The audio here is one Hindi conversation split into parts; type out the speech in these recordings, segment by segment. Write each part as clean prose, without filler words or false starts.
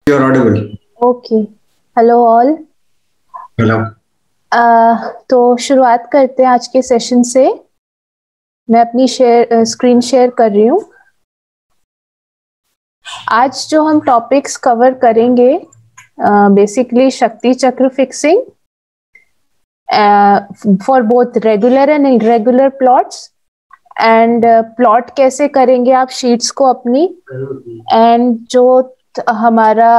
You're audible. Okay, hello all. Hello. तो शुरुआत करते हैं आज के सेशन से। मैं अपनी स्क्रीन शेयर कर रही हूँ। आज जो हम टॉपिक्स कवर करेंगे, बेसिकली शक्ति चक्र fixing for both regular and irregular plots, and plot कैसे करेंगे आप शीट्स को अपनी, एंड जो हमारा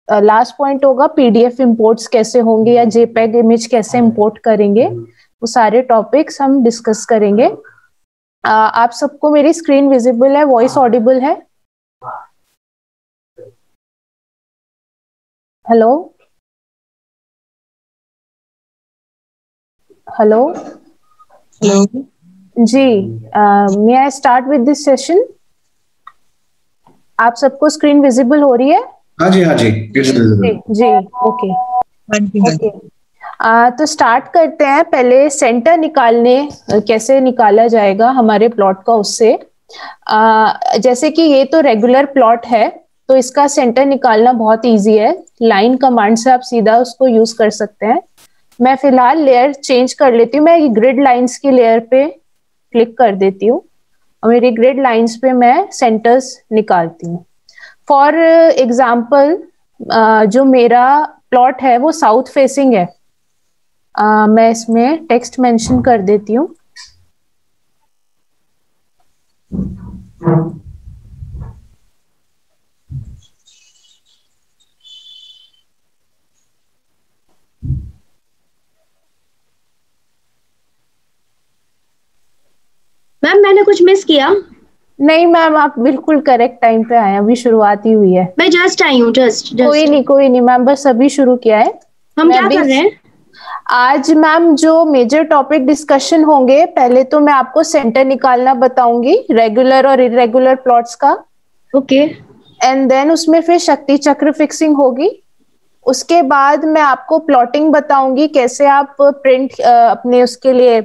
लास्ट पॉइंट होगा पीडीएफ इंपोर्ट्स कैसे होंगे या जेपेग इमेज कैसे इंपोर्ट करेंगे। वो सारे टॉपिक्स हम डिस्कस करेंगे। आप सबको मेरी स्क्रीन विजिबल है, वॉइस ऑडिबल है? हेलो हेलो हेलो जी, may I start with this session? आप सबको स्क्रीन विजिबल हो रही है? हाँ जी, It's visible. जी, ओके हाँ जी हाँ जी। ओके। तो स्टार्ट करते हैं। पहले सेंटर निकालने कैसे निकाला जाएगा हमारे प्लॉट का, उससे जैसे कि ये तो रेगुलर प्लॉट है, तो इसका सेंटर निकालना बहुत इजी है। लाइन कमांड से आप सीधा उसको यूज कर सकते हैं। मैं फिलहाल लेयर चेंज कर लेती हूँ। मैं ग्रिड लाइंस की लेयर पे क्लिक कर देती हूँ और मेरी ग्रिड लाइंस पे मैं सेंटर्स निकालती हूँ। फॉर एग्जाम्पल, जो मेरा प्लॉट है वो साउथ फेसिंग है। मैं इसमें टेक्स्ट मेंशन कर देती हूँ। मैम मैंने कुछ मिस किया? नहीं मैम, आप बिल्कुल करेक्ट टाइम पे आए, अभी शुरुआत ही हुई है। मैं जस्ट आई हूँ, जस्ट कोई नहीं मैम, बस अभी शुरू किया है। हम मैं क्या अभी कर रहे हैं? आज मैम जो मेजर टॉपिक डिस्कशन होंगे, पहले तो मैं आपको सेंटर निकालना बताऊंगी रेगुलर और इरेगुलर प्लॉट्स का। ओके एंड देन उसमें फिर शक्ति चक्र फिक्सिंग होगी। उसके बाद मैं आपको प्लॉटिंग बताऊंगी, कैसे आप प्रिंट अपने उसके लिए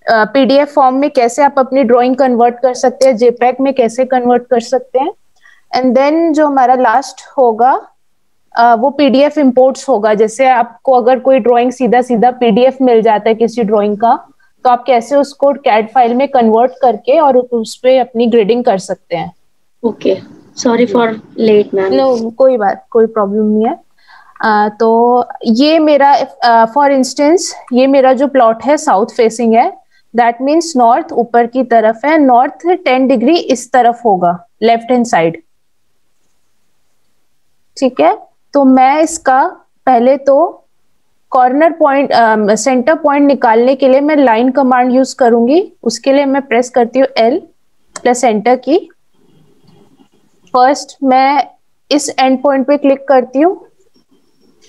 पीडीएफ फॉर्म में कैसे आप अपनी ड्राइंग कन्वर्ट कर सकते हैं, जेपैग में कैसे कन्वर्ट कर सकते हैं। एंड देन जो हमारा लास्ट होगा वो पीडीएफ इंपोर्ट्स होगा। जैसे आपको अगर कोई ड्राइंग सीधा सीधा पीडीएफ मिल जाता है किसी ड्राइंग का, तो आप कैसे उसको कैड फाइल में कन्वर्ट करके और उस पे अपनी ग्रेडिंग कर सकते हैं। Okay, sorry for late ma'am. No, कोई प्रॉब्लम नहीं है। तो ये मेरा फॉर इंस्टेंस ये मेरा जो प्लॉट है साउथ फेसिंग है। दैट मीन्स नॉर्थ ऊपर की तरफ है, नॉर्थ 10 डिग्री इस तरफ होगा, लेफ्ट हैंड साइड। ठीक है, तो मैं इसका पहले तो कॉर्नर पॉइंट सेंटर पॉइंट निकालने के लिए मैं लाइन कमांड यूज करूंगी। उसके लिए मैं प्रेस करती हूँ L प्लस एंटर की। फर्स्ट मैं इस एंड पॉइंट पे क्लिक करती हूँ,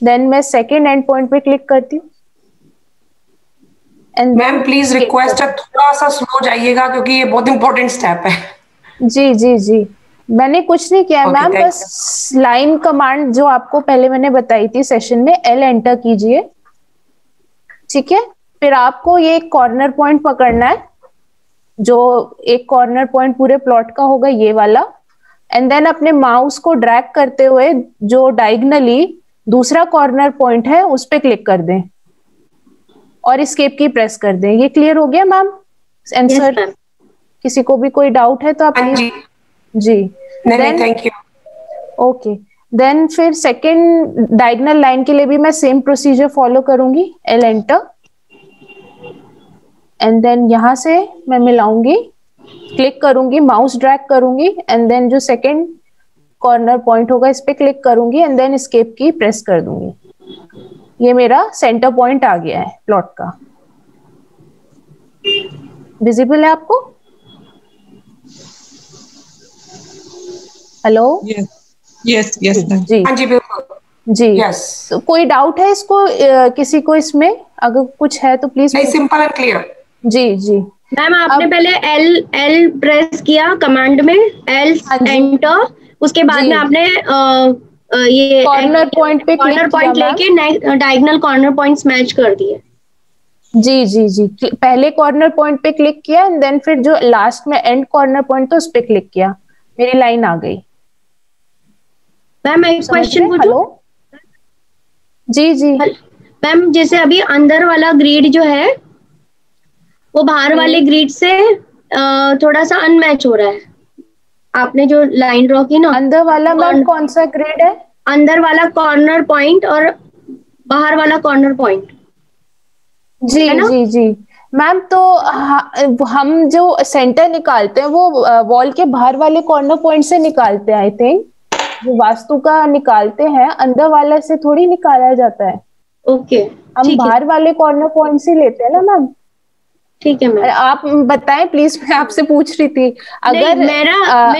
देन मैं सेकेंड एंड पॉइंट पे क्लिक करती हूँ। मैम प्लीज रिक्वेस्ट है, थोड़ा सा स्लो जाइएगा क्योंकि ये बहुत इंपॉर्टेंट स्टेप है। जी जी जी, मैंने कुछ नहीं किया मैम, बस लाइन कमांड जो आपको पहले मैंने बताई थी सेशन में, L एंटर कीजिए। ठीक है, फिर आपको ये एक कॉर्नर पॉइंट पकड़ना है, जो एक कॉर्नर पॉइंट पूरे प्लॉट का होगा, ये वाला। एंड देन अपने माउस को ड्रैग करते हुए जो डायगनली दूसरा कॉर्नर पॉइंट है उस पे क्लिक कर दें और एस्केप की प्रेस कर दें। ये क्लियर हो गया मैम? आंसर किसी को भी कोई डाउट है तो आप प्लीज। जी नहीं, थैंक यू। ओके, देन फिर सेकंड डायगोनल लाइन के लिए भी मैं सेम प्रोसीजर फॉलो करूंगी। L एंटर, एंड देन यहां से मैं मिलाऊंगी, क्लिक करूंगी, माउस ड्रैग करूंगी, एंड देन जो सेकंड कॉर्नर पॉइंट होगा इस पे क्लिक करूंगी, and then escape key press कर दूंगी। ये मेरा सेंटर पॉइंट आ गया है प्लॉट का। विजिबल है आपको? हेलो? यस जी हाँ जी बिल्कुल जी। यस। तो कोई डाउट है इसको किसी को इसमें? अगर कुछ है तो प्लीज। नहीं, सिंपल एंड क्लियर। जी जी मैम आपने पहले L प्रेस किया कमांड में, L एंटर, उसके बाद में आपने ये कॉर्नर पॉइंट पे कॉर्नर पॉइंट लेके डायगोनल कॉर्नर पॉइंट्स मैच कर दिए। जी जी जी, पहले कॉर्नर पॉइंट पे क्लिक किया एंड देन फिर जो लास्ट में एंड कॉर्नर पॉइंट था उस पे क्लिक किया, मेरी लाइन आ गई। मैम एक क्वेश्चन पूछूं? हेलो, जी जी। मैम जैसे अभी अंदर वाला ग्रिड जो है वो बाहर वाले ग्रिड से थोड़ा सा अनमैच हो रहा है। आपने जो लाइन ड्रॉ की ना, अंदर वाला मैम कौन सा ग्रिड है? अंदर वाला कॉर्नर पॉइंट और बाहर वाला कॉर्नर पॉइंट, जी है ना? जी जी मैम, तो हम जो सेंटर निकालते हैं वो वॉल के बाहर वाले कॉर्नर पॉइंट से निकालते हैं। आई थिंक जो वास्तु का निकालते हैं अंदर वाले से थोड़ी निकाला जाता है। ओके, हम बाहर वाले कॉर्नर पॉइंट से लेते हैं ना मैम। ठीक है मैम। आप बताएं प्लीज, मैं आपसे पूछ रही थी। अगर नहीं, मेरा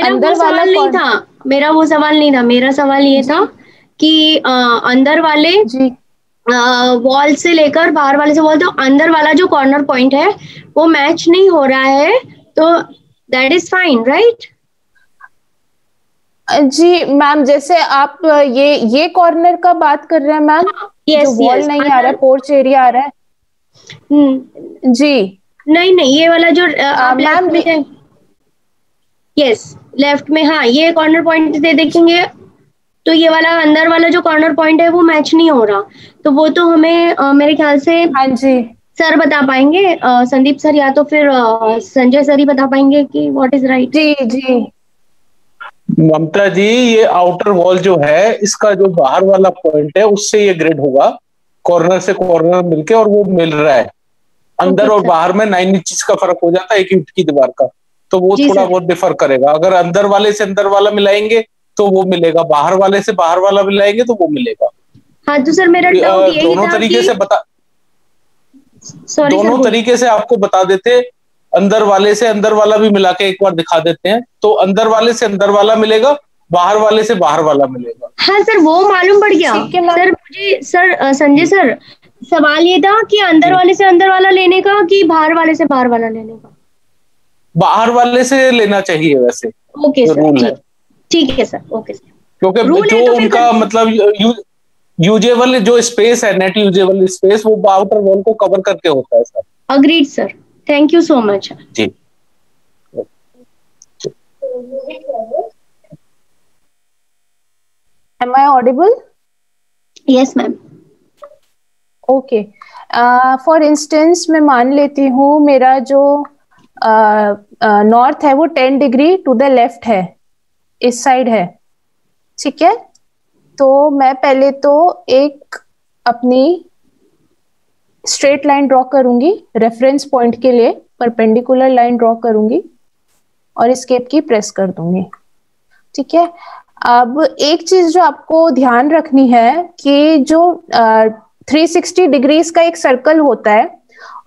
अंदर वो वाला सवाल नहीं था। मेरा वो सवाल नहीं था। मेरा सवाल ये था कि अंदर वाले जी वॉल से लेकर बाहर वाले से वॉल, तो अंदर वाला जो कॉर्नर पॉइंट है वो मैच नहीं हो रहा है, तो दैट इज फाइन, राइट? जी मैम, जैसे आप ये कॉर्नर का बात कर रहे हैं मैम? जो वॉल नहीं आ रहा है, पोर्च एरिया आ रहा है। जी नहीं नहीं, ये वाला जो आप लेफ्ट मैम, में थे, यस लेफ्ट में, हाँ ये कॉर्नर पॉइंट से देखेंगे तो ये वाला अंदर वाला जो कॉर्नर पॉइंट है वो मैच नहीं हो रहा, तो वो तो हमें मेरे ख्याल से हाँ जी सर बता पाएंगे, संदीप सर या तो फिर संजय सर ही बता पाएंगे कि व्हाट इज राइट। जी जी ममता जी, ये आउटर वॉल जो है इसका जो बाहर वाला पॉइंट है उससे ये ग्रिड होगा, कॉर्नर से कॉर्नर मिलके, और वो मिल रहा है। अंदर और बाहर में 9 इंच का फर्क हो जाता है एक ईंट की दीवार का, तो वो थोड़ा बहुत डिफर करेगा। अगर अंदर वाले से अंदर वाला मिलाएंगे तो वो मिलेगा, बाहर वाले से बाहर वाला मिलाएंगे तो वो मिलेगा। हाँ तो सर मेरा डाउट यही दोनों था तरीके कि से बता सॉरी दोनों सर, तरीके से आपको बता देते। अंदर वाले से अंदर वाला भी मिला के एक बार दिखा देते हैं, तो अंदर वाले से अंदर वाला मिलेगा, बाहर वाले से बाहर वाला मिलेगा। हाँ सर वो मालूम पड़ गया। सर मुझे सर संजय सर सवाल ये था कि अंदर वाले से अंदर वाला लेने का कि बाहर वाले से बाहर वाला लेने का? बाहर वाले से लेना चाहिए वैसे। ओके सर, रूल है, ठीक है सर, ओके सर। क्योंकि जो तो उनका मतलब यूजेबल जो स्पेस है, नेट यूजेबल स्पेस, वो आउटर वॉल को कवर करके होता है sir. Agreed sir, thank you so much. जी Am I audible? Yes ma'am. Okay, for instance मैं मान लेती हूँ मेरा जो नॉर्थ है वो 10 डिग्री टू द लेफ्ट है, इस साइड है, ठीक है? तो मैं पहले तो एक अपनी स्ट्रेट लाइन ड्रॉ करूंगी रेफरेंस पॉइंट के लिए, परपेंडिकुलर लाइन ड्रॉ करूंगी और एस्केप की प्रेस कर दूंगी, ठीक है? अब एक चीज जो आपको ध्यान रखनी है कि जो 360 डिग्रीज का एक सर्कल होता है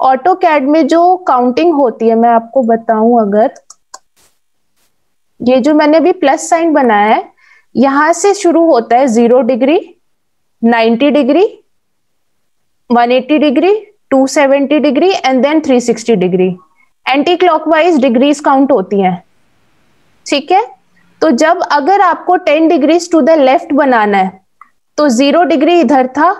ऑटो कैड में, जो काउंटिंग होती है मैं आपको बताऊं, अगर ये जो मैंने अभी प्लस साइन बनाया है यहां से शुरू होता है 0 degree, 90 degree, 180 degree, 270 degree and then 360 degree. Anti clockwise degrees count होती हैं, ठीक है? तो जब अगर आपको 10 डिग्रीज टू द लेफ्ट बनाना है तो 0 डिग्री इधर था,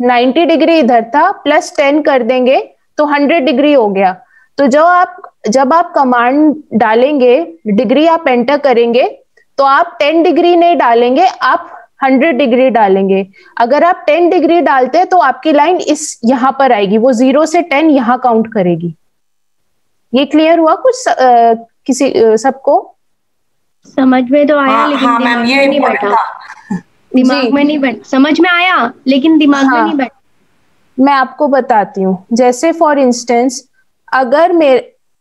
90 डिग्री इधर था, प्लस 10 कर देंगे तो 100 डिग्री हो गया। तो जब आप कमांड डालेंगे, डिग्री आप एंटर करेंगे, तो आप 10 डिग्री नहीं डालेंगे, आप 100 डिग्री डालेंगे। अगर आप 10 डिग्री डालते हैं तो आपकी लाइन इस यहां पर आएगी, वो 0 से 10 यहां काउंट करेगी। ये क्लियर हुआ कुछ किसी सबको? समझ में तो आया, लेकिन हाँ मैम, ये नहीं बैठा, दिमाग में नहीं बैठा। समझ में आया लेकिन दिमाग में नहीं बैठा। मैं आपको बताती हूँ, जैसे फॉर इंस्टेंस अगर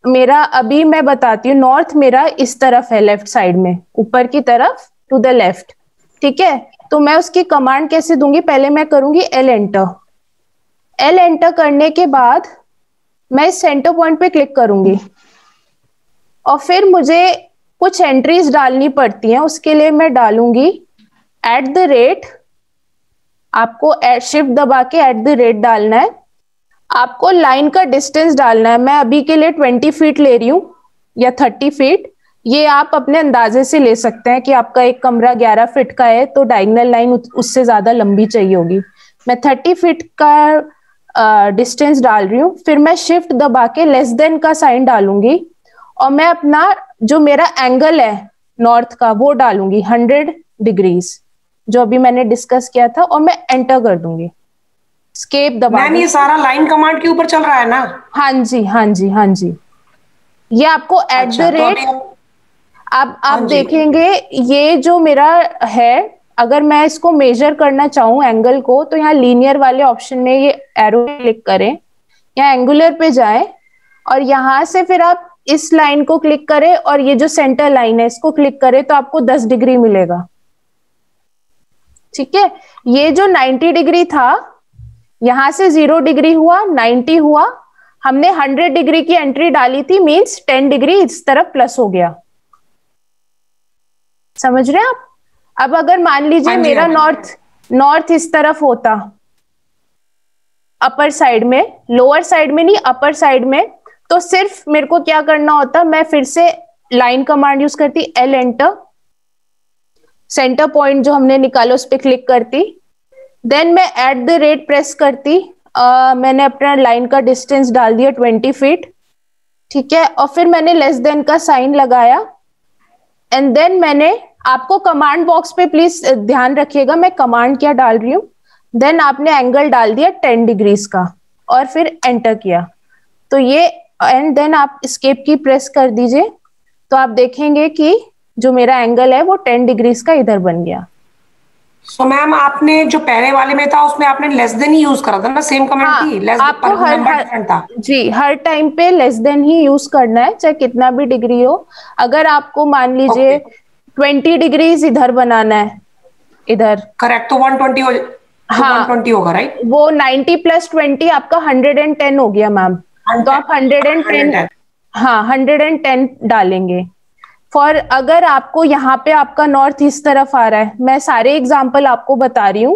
मेरा अभी मैं बताती हूँ, नॉर्थ मेरा इस तरफ है, लेफ्ट साइड में ऊपर की तरफ टू द लेफ्ट, ठीक है? तो मैं उसकी कमांड कैसे दूंगी? पहले मैं करूंगी एल एंटर। एल एंटर करने के बाद मैं सेंटर पॉइंट पे क्लिक करूंगी और फिर मुझे कुछ एंट्रीज डालनी पड़ती हैं। उसके लिए मैं डालूंगी @, आपको शिफ्ट दबा के @ डालना है। आपको लाइन का डिस्टेंस डालना है। मैं अभी के लिए 20 फीट ले रही हूं या 30 फीट, ये आप अपने अंदाजे से ले सकते हैं कि आपका एक कमरा 11 फीट का है तो डायगोनल लाइन उससे ज्यादा लंबी चाहिए होगी। मैं 30 फीट का डिस्टेंस डाल रही हूँ, फिर मैं शिफ्ट दबा के << का साइन डालूंगी और मैं अपना जो मेरा एंगल है नॉर्थ का वो डालूंगी 100 डिग्रीज, जो अभी मैंने डिस्कस किया था, और मैं एंटर कर दूंगी, स्केप दबा मैम ये सारा लाइन कमांड के ऊपर चल रहा है ना? हाँ जी हाँ जी हाँ जी। ये आपको एट द अच्छा, तो रेट, अभी आप हाँ जी। देखेंगे ये जो मेरा है, अगर मैं इसको मेजर करना चाहूँ एंगल को, तो यहाँ लीनियर वाले ऑप्शन में ये एरो क्लिक करें, यहाँ एंगुलर पे जाएं, और यहाँ से फिर आप इस लाइन को क्लिक करें और ये जो सेंटर लाइन है इसको क्लिक करें, तो आपको 10 डिग्री मिलेगा। ठीक है, ये जो 90 डिग्री था, यहां से 0 डिग्री हुआ, 90 हुआ, हमने 100 डिग्री की एंट्री डाली थी, मींस 10 डिग्री इस तरफ प्लस हो गया। समझ रहे हैं आप? अब अगर मान लीजिए हाँ जी, मेरा हाँ जी। नॉर्थ इस तरफ होता, अपर साइड में, लोअर साइड में नहीं, अपर साइड में, तो सिर्फ मेरे को क्या करना होता, मैं फिर से लाइन कमांड यूज करती, एल एंटर, सेंटर पॉइंट जो हमने निकाला उस पर क्लिक करती, देन मैं एट द रेट प्रेस करती, मैंने अपना लाइन का डिस्टेंस डाल दिया 20 फीट, ठीक है, और फिर मैंने लेस देन का साइन लगाया, एंड देन मैंने, आपको कमांड बॉक्स पे प्लीज ध्यान रखिएगा मैं कमांड क्या डाल रही हूँ, देन आपने एंगल डाल दिया 10 डिग्रीज का और फिर एंटर किया, तो ये, एंड देन आप एस्केप की प्रेस कर दीजिए, तो आप देखेंगे कि जो मेरा एंगल है वो 10 डिग्रीज का इधर बन गया। सो मैम आपने जो पहले वाले में था उसमें आपने लेस देन ही यूज करा था ना, सेम कमेंट हाँ, थी, लेस आपको पर नंबर डिफरेंट था। जी हर टाइम पे लेस देन ही यूज करना है, चाहे कितना भी डिग्री हो। अगर आपको मान लीजिए 20 डिग्रीज इधर बनाना है, इधर करेक्ट, तो 120 हो, हाँ, 120 होगा राइट? वो 90 प्लस 20 आपका 110 हो गया मैम, तो आप 110, हाँ 110 डालेंगे। फॉर अगर आपको यहाँ पे आपका नॉर्थ इस तरफ आ रहा है, मैं सारे एग्जाम्पल आपको बता रही हूं,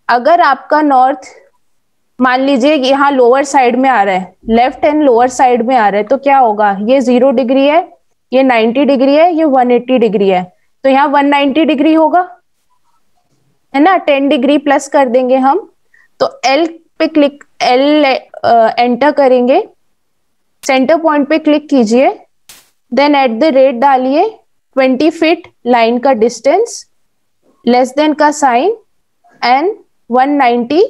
अगर आपका नॉर्थ मान लीजिए यहाँ लोअर साइड में आ रहा है, लेफ्ट एंड लोअर साइड में आ रहा है, तो क्या होगा, ये 0 डिग्री है, ये 90 डिग्री है, ये 180 डिग्री है, तो यहाँ 190 डिग्री होगा, है ना, 10 डिग्री प्लस कर देंगे हम, तो एल पे क्लिक, एल एंटर करेंगे, सेंटर पॉइंट पे क्लिक कीजिए, देन एट द रेट डालिए, 20 फीट लाइन का डिस्टेंस, लेस देन का साइन, एंड 190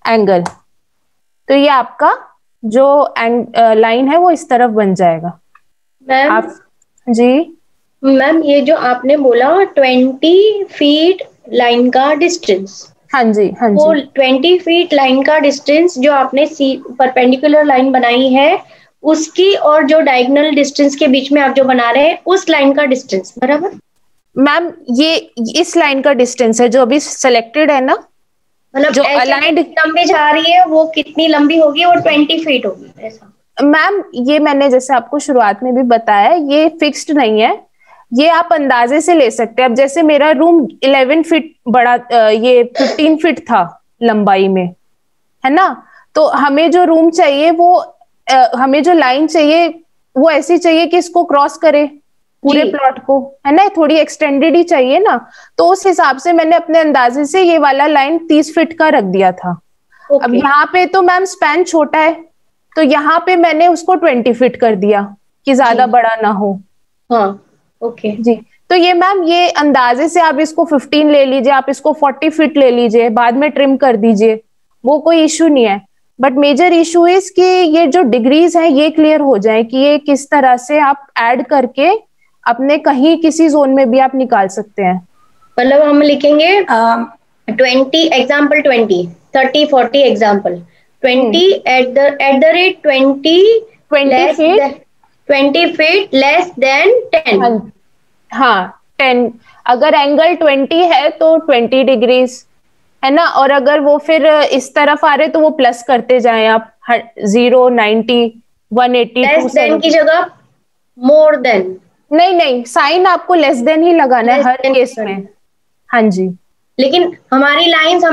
एंगल, तो ये आपका जो लाइन है वो इस तरफ बन जाएगा। मैम आप जी मैम ये जो आपने बोला 20 फीट लाइन का डिस्टेंस, हाँ जी हाँ वो जी 20 फीट लाइन का डिस्टेंस जो आपने परपेंडिकुलर लाइन बनाई है उसकी और जो डायगोनल डिस्टेंस के बीच में आप जो बना रहे हैं उस लाइन का डिस्टेंस, बराबर? मैम ये इस लाइन का डिस्टेंस है जो अभी सिलेक्टेड है ना, मतलब जो ऐसे aligned- लंबी जा रही है वो कितनी लंबी होगी, वो 20 फीट होगी ऐसा? मैम ये मैंने जैसे आपको शुरुआत में भी बताया, ये फिक्स्ड नहीं है, ये आप अंदाजे से ले सकते हैं। अब जैसे मेरा रूम 11 फीट बड़ा, ये 15 फीट था लंबाई में, है ना, तो हमें जो रूम चाहिए वो, हमें जो लाइन चाहिए वो ऐसी चाहिए कि इसको क्रॉस करे पूरे प्लॉट को, है ना, थोड़ी एक्सटेंडेड ही चाहिए ना, तो उस हिसाब से मैंने अपने अंदाजे से ये वाला लाइन 30 फीट का रख दिया था। अब यहाँ पे तो मैम स्पैन छोटा है, तो यहाँ पे मैंने उसको 20 फीट कर दिया कि ज्यादा बड़ा ना हो। हाँ ओके जी, तो ये मैम ये अंदाजे से आप इसको 15 ले लीजिए, आप इसको 40 फीट ले लीजिए, बाद में ट्रिम कर दीजिए, वो कोई इशू नहीं है। बट मेजर इशू इज कि ये जो डिग्रीज है ये क्लियर हो जाए कि ये किस तरह से आप ऐड करके अपने कहीं किसी जोन में भी आप निकाल सकते हैं। मतलब हम लिखेंगे 20 example 20 30 40 example 20 eight the rate 20 feet less then 10। हाँ 10, अगर एंगल 20 है तो 20 डिग्रीज, है ना, और अगर वो फिर इस तरफ आ रहे तो वो प्लस करते जाएं आप, 0 90 180 लेस देन की जगह मोर देन, नहीं साइन आपको लेस देन ही लगाना है हर केस में। हाँ जी, लेकिन हमारी लाइंस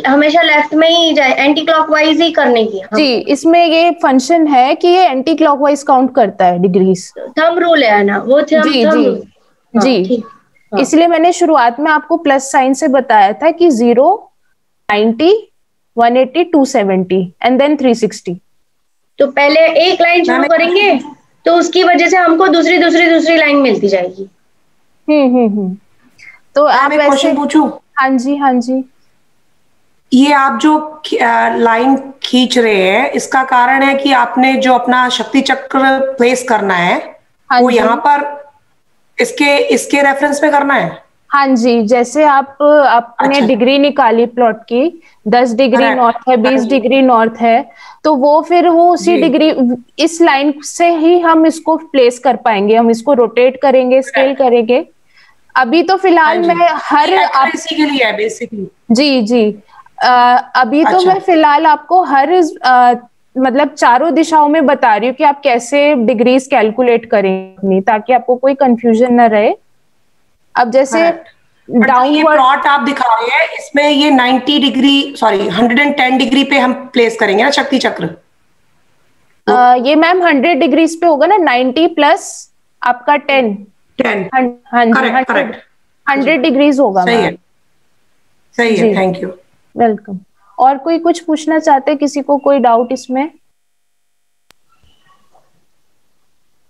हमेशा लेफ्ट में ही जाए, एंटी क्लॉकवाइज ही करने की। जी, इसमें ये फंक्शन है कि ये एंटी क्लॉकवाइज काउंट करता है डिग्रीज, थंब रूल है ना वो, जी इसलिए मैंने शुरुआत में आपको प्लस साइन से बताया था कि 0 90 180 270 एंड देन 360। तो पहले एक लाइन शुरू करेंगे तो उसकी वजह से हमको दूसरी लाइन मिलती जाएगी। तो आप मैं वैसे, क्वेश्चन पूछूं? हाँ जी हाँ जी। ये आप जो लाइन खींच रहे हैं, इसका कारण है कि आपने जो अपना शक्ति चक्र प्लेस करना है हाँ वो जी यहाँ पर इसके इसके रेफरेंस में करना है। हाँ जी, जैसे आप अपने अच्छा, डिग्री निकाली प्लॉट की, 10 डिग्री करेक्ट। नॉर्थ है, हाँ 20 जी, डिग्री नॉर्थ है, तो वो फिर वो उसी जी, डिग्री, इस लाइन से ही हम इसको प्लेस कर पाएंगे, हम इसको रोटेट करेंगे, स्केल करेक्ट। करेंगे। अभी तो हाँ फिलहाल जी, मैं हर ये आप, एक्यूरेसी के लिए है बेसिकली। जी जी, अ, अभी तो अच्छा, मैं फिलहाल आपको हर मतलब चारों दिशाओं में बता रही हूँ कि आप कैसे डिग्रीज कैलकुलेट करें अपनी, ताकि आपको कोई कंफ्यूजन ना रहे। अब जैसे करेक्ट। बट जो ये डाउनवर्ड, प्लॉट आप दिखा रहे हैं इसमें ये 90 डिग्री, सॉरी 110 डिग्री पे हम प्लेस करेंगे ना शक्ति चक्र। ये मैम 100 डिग्रीज पे होगा ना, 90 प्लस आपका 10। 10। हाँ जी, करेक्ट, 100, करेक्ट। हाँ जी, 100 डिग्रीज होगा सही है, मैम। सही है, जी, थैंक यू। वेलकम। और कोई कुछ पूछना चाहते, किसी को कोई डाउट इसमें?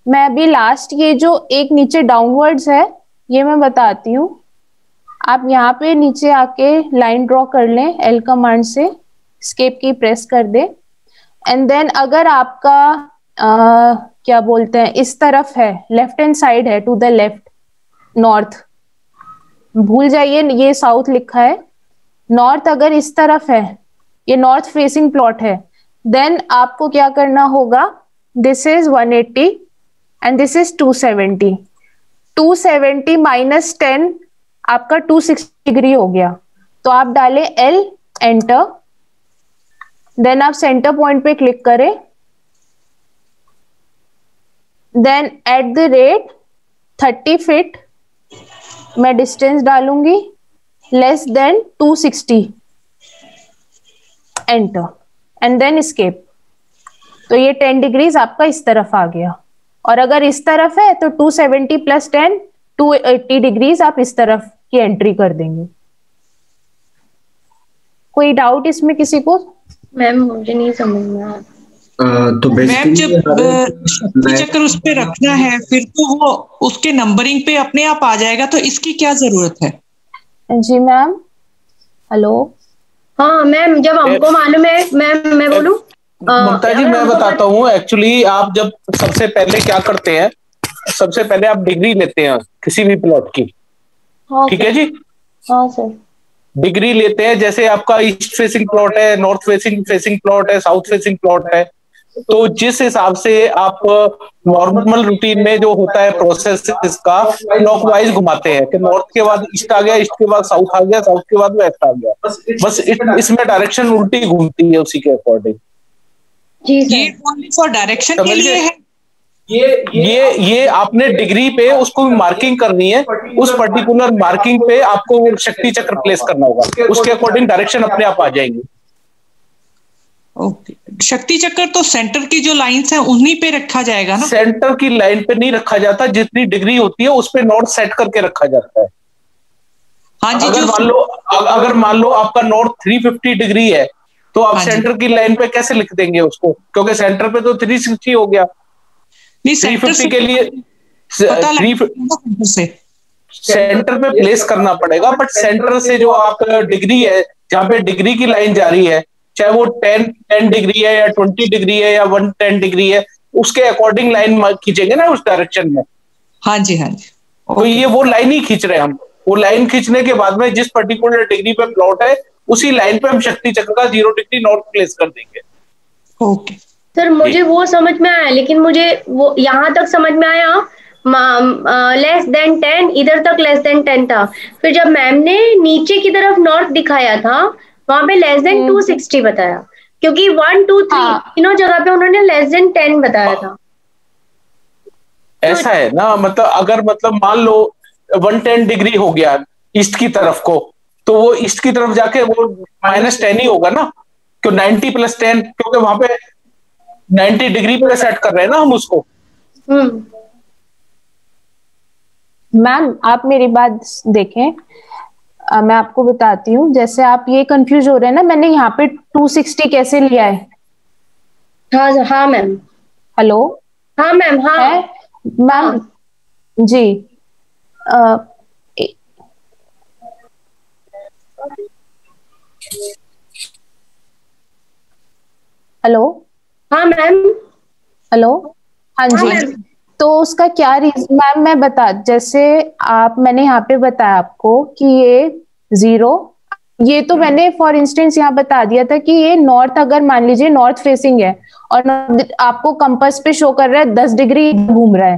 मैं अभी लास्ट ये जो एक नीचे डाउनवर्ड्स है, ये मैं बताती हूँ। आप यहाँ पे नीचे आके लाइन ड्रॉ कर लें, एल कमांड से एस्केप की प्रेस कर दे, एंड देन अगर आपका क्या बोलते हैं, इस तरफ है, लेफ्ट हैंड साइड है, टू द लेफ्ट, नॉर्थ, भूल जाइए ये साउथ लिखा है, नॉर्थ अगर इस तरफ है, ये नॉर्थ फेसिंग प्लॉट है, देन आपको क्या करना होगा, this is 180 and this is 270, 270 minus 10 आपका 260 डिग्री हो गया। तो आप डालें एल, एंटर, देन आप सेंटर पॉइंट पे क्लिक करें, then at the rate 30 feet मैं डिस्टेंस डालूंगी, less than 260, enter, and then escape. तो ये 10 डिग्रीज आपका इस तरफ आ गया, और अगर इस तरफ है तो 270 प्लस 10, 280 डिग्रीज आप इस तरफ की एंट्री कर देंगे। कोई डाउट इसमें किसी को? मैम मुझे नहीं समझ में आ रहा। तो मैम बेसिकली जब शक्ति चक्र उस पे रखना है फिर तो वो उसके नंबरिंग पे अपने आप आ जाएगा, तो इसकी क्या जरूरत है? जी मैम, हेलो। हाँ मैम, जब हमको मालूम है, मैम मैं बोलूं, ममता जी अगर मैं हमको बताता हूँ। एक्चुअली आप जब सबसे पहले क्या करते हैं, सबसे पहले आप डिग्री लेते हैं किसी भी प्लॉट की, हाँ ठीक है जी। हाँ सर। डिग्री लेते हैं, जैसे आपका ईस्ट फेसिंग प्लॉट है, नॉर्थ फेसिंग प्लॉट है, साउथ फेसिंग प्लॉट है, तो जिस हिसाब से आप नॉर्मल रूटीन में जो होता है प्रोसेस इसका क्लॉकवाइज घुमाते हैं कि नॉर्थ के बाद ईस्ट आ गया, ईस्ट के बाद साउथ आ गया, साउथ के बाद वेस्ट आ गया, बस इसमें डायरेक्शन उल्टी घूमती है उसी के अकॉर्डिंग। जी ये सर, ओनली फॉर डायरेक्शन के समझ लिए गए? है? ये आपने डिग्री पे उसको मार्किंग करनी है, उस पर्टिकुलर मार्किंग पे आपको वो शक्ति चक्र प्लेस करना होगा, उसके अकॉर्डिंग डायरेक्शन अपने आप आ जाएंगी। ओके, शक्ति चक्र तो सेंटर की जो लाइंस है उन्हीं पे रखा जाएगा ना? सेंटर की लाइन पे नहीं रखा जाता, जितनी डिग्री होती है उस पे नॉर्थ सेट करके रखा जाता है। हाँ जी, अगर मान लो आपका नॉर्थ 350 डिग्री है, तो आप हाँ जी। सेंटर की लाइन पे कैसे लिख देंगे उसको, क्योंकि सेंटर पे तो 360 हो गया। नहीं, सेंटर 350 से के लिए पता लगेगा सेंटर से। सेंटर पे प्लेस करना पड़ेगा, बट सेंटर से जो आप डिग्री है, जहां पे डिग्री की लाइन जा रही है, चाहे वो 10 डिग्री है या 20 डिग्री है या 110 डिग्री है, उसके अकॉर्डिंग लाइन खींचेंगे ना उस डायरेक्शन में। हाँ जी, हाँ जी। तो ये वो लाइन ही खींच रहे हैं हम। वो लाइन खींचने के बाद में जिस पर्टिकुलर डिग्री पे प्लॉट है, उसी लाइन पे हम शक्ति चक्र का 0 डिग्री नॉर्थ प्लेस कर देंगे। ओके सर मुझे वो समझ में आया, लेकिन मुझे वो यहाँ तक समझ में आया, लेस देन 10, इधर तक लेस देन 10 था। फिर जब मैम ने नीचे की तरफ नॉर्थ दिखाया था, वहां पे लेस देन 260 बताया, क्योंकि 1 2 3 तीनों जगह पे उन्होंने लेस देन 10 बताया था। ऐसा है ना, मतलब अगर मान लो 110 डिग्री हो गया ईस्ट की तरफ को, तो वो ईस्ट की तरफ जाके वो -10 ही होगा ना, क्यों 90 + 10, क्योंकि वहां पे 90 डिग्री पे सेट कर रहे हैं ना हम उसको। मैम आप मेरी बात देखें, मैं आपको बताती हूँ। जैसे आप ये कंफ्यूज हो रहे हैं ना, मैंने यहाँ पे 260 कैसे लिया है? हाँ हाँ मैम। हेलो, हाँ मैम। हाँ है मैम। जी हेलो। हाँ मैम। हेलो। हाँ हाँ जी। मैम। तो उसका क्या रीजन मैम, मैं बता, जैसे आप, मैंने यहाँ पे बताया आपको कि ये 0, ये तो मैंने फॉर इंस्टेंस यहाँ बता दिया था कि ये नॉर्थ, अगर मान लीजिए नॉर्थ फेसिंग है और आपको कंपास पे शो कर रहा है 10 डिग्री घूम रहा है,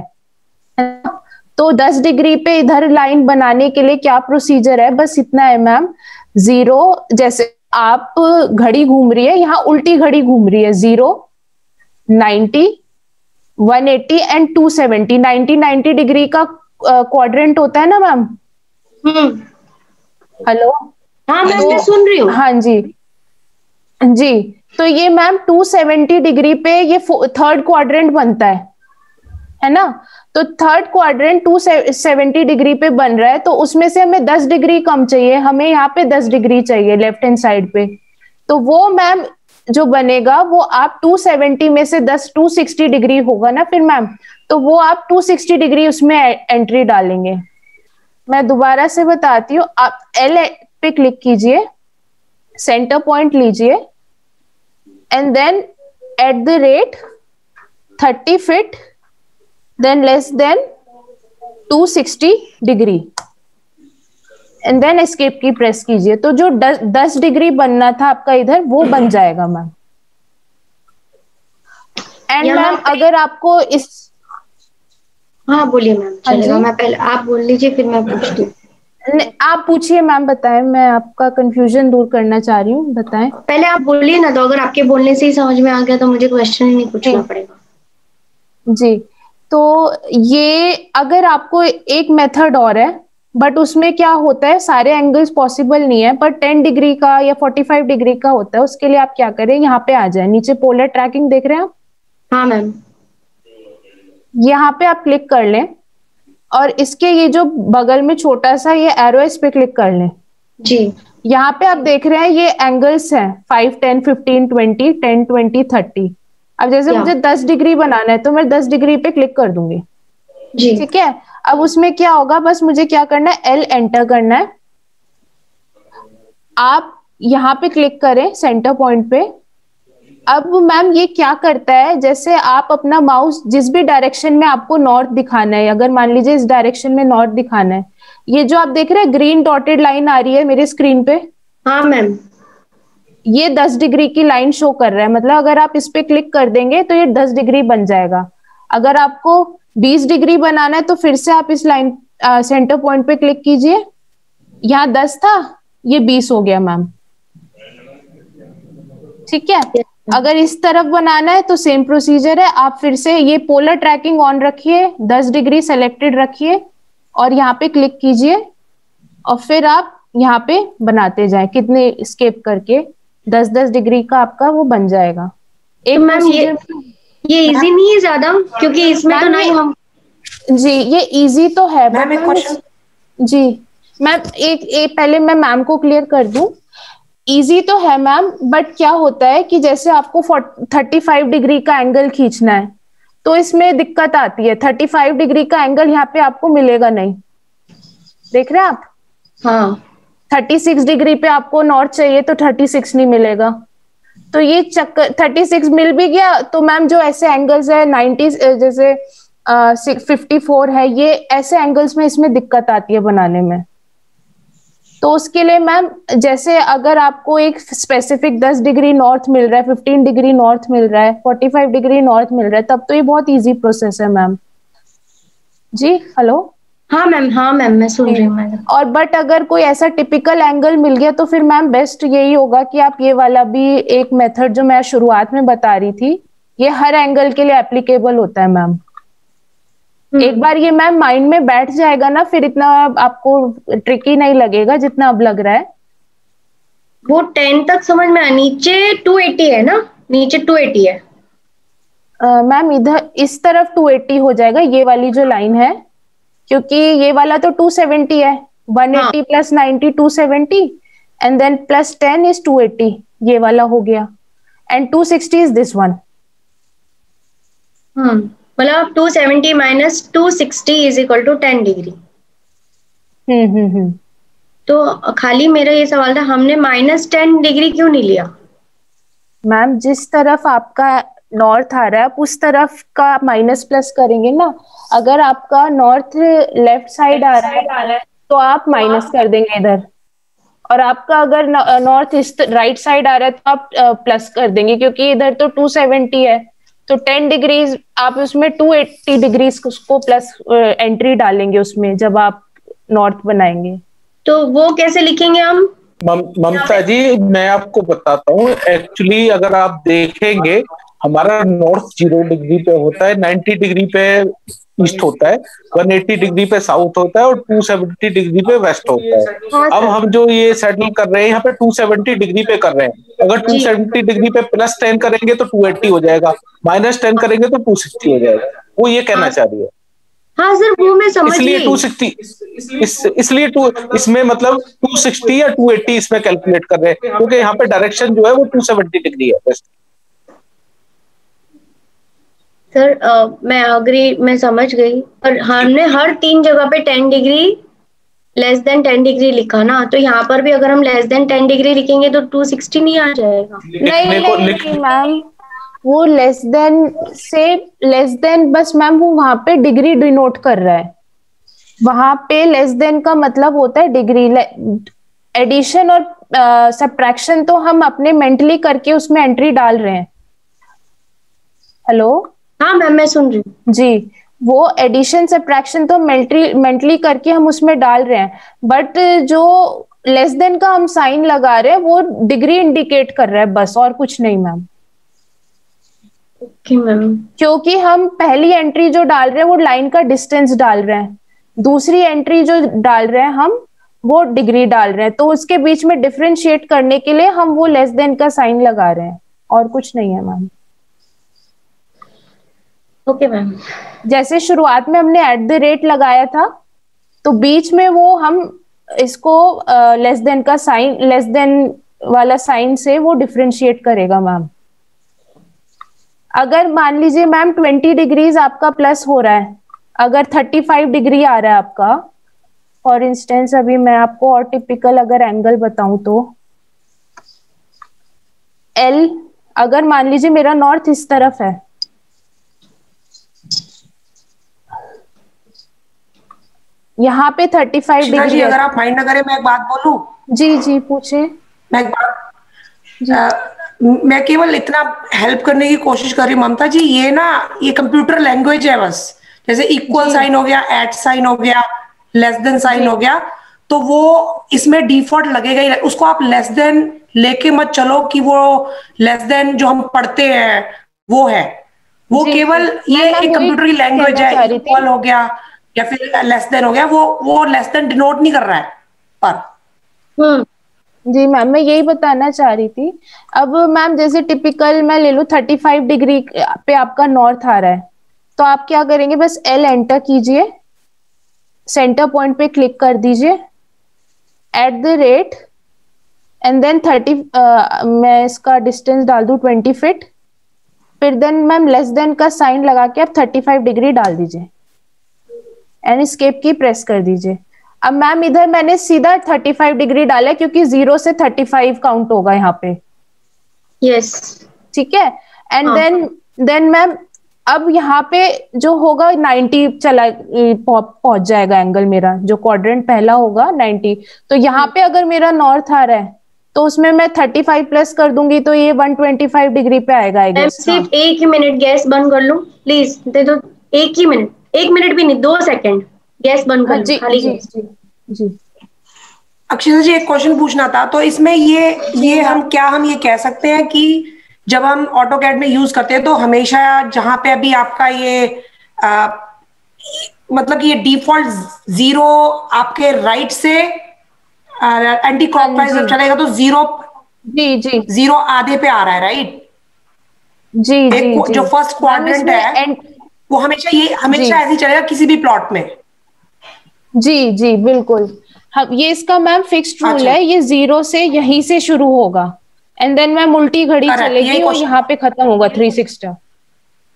तो 10 डिग्री पे इधर लाइन बनाने के लिए क्या प्रोसीजर है, बस इतना है मैम। 0, जैसे आप घड़ी घूम रही है, यहाँ उल्टी घड़ी घूम रही है, 0, 90, 180 एंड 270, 90 डिग्री का क्वाड्रेंट होता है ना मैम। हेलो। हाँ मैम, तो मैं सुन रही हूँ। हाँ जी जी। तो ये मैम 270 डिग्री पे ये थर्ड क्वाड्रेंट बनता है ना। तो थर्ड क्वाड्रेंट 270 डिग्री पे बन रहा है, तो उसमें से हमें 10 डिग्री कम चाहिए, हमें यहाँ पे 10 डिग्री चाहिए लेफ्ट हैंड साइड पे। तो वो मैम जो बनेगा वो आप 270 में से 10, 260 डिग्री होगा ना फिर मैम, तो वो आप 260 डिग्री उसमें एंट्री डालेंगे। मैं दोबारा से बताती हूँ, आप एल पे क्लिक कीजिए, सेंटर पॉइंट लीजिए and then @30 feet, then less than 260 degree and then escape key press कीजिए, तो जो 10 डिग्री बनना था आपका इधर, वो बन जाएगा मैम। एंड मैम अगर आपको इस, हाँ बोलिए मैम, चलेगा। मैं पहले आप बोल लीजिए फिर मैं पूछती हूँ। आप पूछिए मैम, बताएं, मैं आपका कंफ्यूजन दूर करना चाह रही हूँ, बताएं। पहले आप बोलिए ना, तो अगर आपके बोलने से ही समझ में आ गया तो मुझे क्वेश्चन ही नहीं पूछना पड़ेगा। जी। तो ये अगर आपको एक मेथड और है, बट उसमें क्या होता है, सारे एंगल्स पॉसिबल नहीं है, पर 10 डिग्री का या 45 डिग्री का होता है। उसके लिए आप क्या करें, यहाँ पे आ जाए, नीचे पोलर ट्रैकिंग देख रहे हैं आप। हाँ मैम। यहाँ पे आप क्लिक कर लें और इसके ये जो बगल में छोटा सा ये एरो, इस पे क्लिक कर लें जी। यहाँ पे आप देख रहे हैं ये एंगल्स हैं 5, 10, 15, 20, 10, 20, 30। अब जैसे मुझे 10 डिग्री बनाना है तो मैं 10 डिग्री पे क्लिक कर दूंगी जी। ठीक है। अब उसमें क्या होगा, बस मुझे क्या करना है, एल एंटर करना है। आप यहाँ पे क्लिक करें सेंटर पॉइंट पे। अब मैम ये क्या करता है, जैसे आप अपना माउस जिस भी डायरेक्शन में आपको नॉर्थ दिखाना है, अगर मान लीजिए इस डायरेक्शन में नॉर्थ दिखाना है, ये जो आप देख रहे हैं ग्रीन डॉटेड लाइन आ रही है मेरे स्क्रीन पे। हाँ मैम। ये 10 डिग्री की लाइन शो कर रहा है, मतलब अगर आप इस पे क्लिक कर देंगे तो ये 10 डिग्री बन जाएगा। अगर आपको 20 डिग्री बनाना है तो फिर से आप इस लाइन सेंटर पॉइंट पे क्लिक कीजिए, यहाँ 10 था, ये 20 हो गया मैम, ठीक है। अगर इस तरफ बनाना है तो सेम प्रोसीजर है, आप फिर से ये पोलर ट्रैकिंग ऑन रखिए, 10 डिग्री सेलेक्टेड रखिए और यहाँ पे क्लिक कीजिए और फिर आप यहाँ पे बनाते जाएं, कितने स्केप करके 10-10 डिग्री का आपका वो बन जाएगा। एक तो मैम ये इजी नहीं है ज्यादा, क्योंकि इसमें तो नहीं हम। जी ये इजी तो है मैम एक क्वेश्चन। जी मैम एक पहले मैं मैम को क्लियर कर दूं, इजी तो है मैम, बट क्या होता है कि जैसे आपको 35 डिग्री का एंगल खींचना है तो इसमें दिक्कत आती है। 35 डिग्री का एंगल यहाँ पे आपको मिलेगा नहीं, देख रहे हैं आप। हाँ। 36 डिग्री पे आपको नॉर्थ चाहिए तो 36 नहीं मिलेगा, तो ये चक्कर 36 मिल भी गया तो मैम जो ऐसे एंगल्स है 90 जैसे 54 है, ये ऐसे एंगल्स में इसमें दिक्कत आती है बनाने में। तो उसके लिए मैम जैसे अगर आपको एक स्पेसिफिक 10 डिग्री नॉर्थ मिल रहा है, 15 डिग्री नॉर्थ मिल रहा है, 45 डिग्री नॉर्थ मिल रहा है, तब तो ये बहुत इजी प्रोसेस है मैम। जी हेलो। हाँ मैम, हाँ मैम, मैं सुन रही हूँ मैडम। और बट अगर कोई ऐसा टिपिकल एंगल मिल गया तो फिर मैम बेस्ट यही होगा कि आप ये वाला भी एक मेथड जो मैं शुरुआत में बता रही थी, ये हर एंगल के लिए एप्लीकेबल होता है मैम। एक बार ये मैम माइंड में बैठ जाएगा ना, फिर इतना आपको ट्रिकी नहीं लगेगा जितना अब लग रहा है। वो 10 तक समझ में आया, नीचे 280 है ना, नीचे 280 है। मैम इधर इस तरफ 280 हो जाएगा, ये वाली जो लाइन है, क्योंकि ये वाला तो 270 है, 180 plus 90 270 and then plus 10 is 280, ये वाला हो गया एंड 260 इज दिस वन। मतलब 270 minus 260 is equal to 10 degree. तो खाली मेरा ये सवाल था, हमने -10 डिग्री क्यों नहीं लिया? मैम जिस तरफ आपका नॉर्थ आ रहा है आप उस तरफ का माइनस प्लस करेंगे ना। अगर आपका नॉर्थ लेफ्ट साइड आ रहा है तो आप माइनस कर देंगे इधर, और आपका अगर नॉर्थ ईस्ट राइट साइड आ रहा है तो आप प्लस कर देंगे, क्योंकि इधर तो 270 है तो 10 डिग्रीज आप उसमें 280 डिग्रीज को प्लस एंट्री डालेंगे उसमें जब आप नॉर्थ बनाएंगे। तो वो कैसे लिखेंगे हम? ममता जी मैं आपको बताता हूँ, एक्चुअली अगर आप देखेंगे हमारा नॉर्थ 0 डिग्री पे होता है, 90 डिग्री पे ईस्ट होता है, 180 डिग्री पे साउथ होता है और 270 डिग्री पे वेस्ट होता है। हाँ अब सर। हम जो ये सेटल कर रहे हैं यहाँ पे 270 डिग्री पे कर रहे हैं। अगर 270 डिग्री पे +10 करेंगे तो 280 हो जाएगा, -10 करेंगे तो 260 हो जाएगा। वो ये कहना चाह रही है। हाँ सर वो मैं समझ इसलिए गई। 260 इसलिए इसमें मतलब 260 या 280 इसमें कैलकुलेट कर रहे हैं, क्योंकि यहाँ पे डायरेक्शन जो है वो 270 डिग्री है। सर मैं अग्री, मैं समझ गई, पर हमने हर 3 जगह पे 10 डिग्री लेस देन 10 डिग्री लिखा ना, तो यहाँ पर भी अगर हम लेस देन 10 डिग्री लिखेंगे तो 260 नहीं आ जाएगा? नहीं मैम, वो लेस देन से लेस देन बस मैम वो वहां पे डिग्री डिनोट कर रहा है। वहां पे लेस देन का मतलब होता है डिग्री। एडिशन और सब्ट्रैक्शन तो हम अपने मेंटली करके उसमें एंट्री डाल रहे हैं। हेलो? हाँ मैम मैं सुन रही हूँ जी। वो एडिशन सब्ट्रैक्शन तो मेंटली करके हम उसमें डाल रहे हैं, बट जो लेस देन का हम साइन लगा रहे हैं वो डिग्री इंडिकेट कर रहा है बस, और कुछ नहीं मैम। Okay ma'am. क्योंकि हम पहली एंट्री जो डाल रहे हैं वो लाइन का डिस्टेंस डाल रहे हैं, दूसरी एंट्री जो डाल रहे हैं हम वो डिग्री डाल रहे हैं, तो उसके बीच में डिफरेंशिएट करने के लिए हम वो लेस देन का साइन लगा रहे हैं, और कुछ नहीं है मैम। Okay ma'am. जैसे शुरुआत में हमने @ लगाया था तो बीच में वो हम इसको लेस देन का साइन, लेस देन वाला साइन से वो डिफरेंशिएट करेगा मैम। अगर मान लीजिए मैम 20 डिग्रीज आपका प्लस हो रहा है, अगर 35 डिग्री आ रहा है आपका, फॉर इंस्टेंस अभी मैं आपको और टिपिकल अगर एंगल बताऊं तो L, अगर मान लीजिए मेरा नॉर्थ इस तरफ है, यहाँ पे 35 डिग्री। अगर आप माइंड न करें मैं एक बात बोलूं? जी जी पूछे। मैं एक बात मैं केवल इतना हेल्प करने की कोशिश कर रही हूँ ममता जी, ये ना ये कंप्यूटर लैंग्वेज है बस। जैसे इक्वल साइन हो गया, एट साइन हो गया, लेस देन साइन हो गया, तो वो इसमें डिफॉल्ट लगेगा ही। उसको आप लेस देन लेके मत चलो कि वो लेस देन जो हम पढ़ते हैं वो है, वो केवल ये एक कंप्यूटर की लैंग्वेज है। इक्वल हो गया या फिर लेस देन हो गया, वो लेस देन डिनोट नहीं कर रहा है पर। जी मैम मैं यही बताना चाह रही थी। अब मैम जैसे टिपिकल मैं ले लूं 35 डिग्री पे आपका नॉर्थ आ रहा है, तो आप क्या करेंगे, बस L एंटर कीजिए, सेंटर पॉइंट पे क्लिक कर दीजिए, @ एंड देन 30 मैं इसका डिस्टेंस डाल दूं 20 फीट, फिर देन मैम लेस देन का साइन लगा के आप 35 डिग्री डाल दीजिए एंड एस्केप की प्रेस कर दीजिए। अब मैम इधर मैंने सीधा 35 डिग्री डाला क्योंकि 0 से 35 काउंट होगा यहाँ पे। यस ठीक है। एंड देन मैम अब यहाँ पे जो होगा 90 चला पहुंच जाएगा एंगल मेरा, जो क्वाड्रेंट पहला होगा 90। तो यहाँ पे अगर मेरा नॉर्थ आ रहा है तो उसमें मैं 35 प्लस कर दूंगी तो ये 125 डिग्री पे आएगा। मैम सिर्फ 1 मिनट गैस बंद कर लूं प्लीज, दे दो 1 ही मिनट, 1 मिनट भी नहीं 2 सेकंड गैस बंद कर लो खाली। जी अक्षिता जी एक क्वेश्चन पूछना था, तो इसमें ये हम ये कह सकते हैं कि जब हम ऑटोकैड में यूज करते हैं तो हमेशा जहां पे अभी आपका ये मतलब ये डिफॉल्ट 0 आपके राइट से एंटी क्लॉकवाइज जब चलेगा तो 0 0 आधे पे आ रहा है, राइट? जी जो फर्स्ट क्वाड्रेंट है वो हमेशा ऐसे ही चलेगा किसी भी प्लॉट में। जी बिल्कुल। ये इसका मैम फिक्स्ड रूल है, ये 0 से यहीं से शुरू होगा एंड देन मैम उल्टी घड़ी चलेगी और यहाँ पे खत्म होगा 360।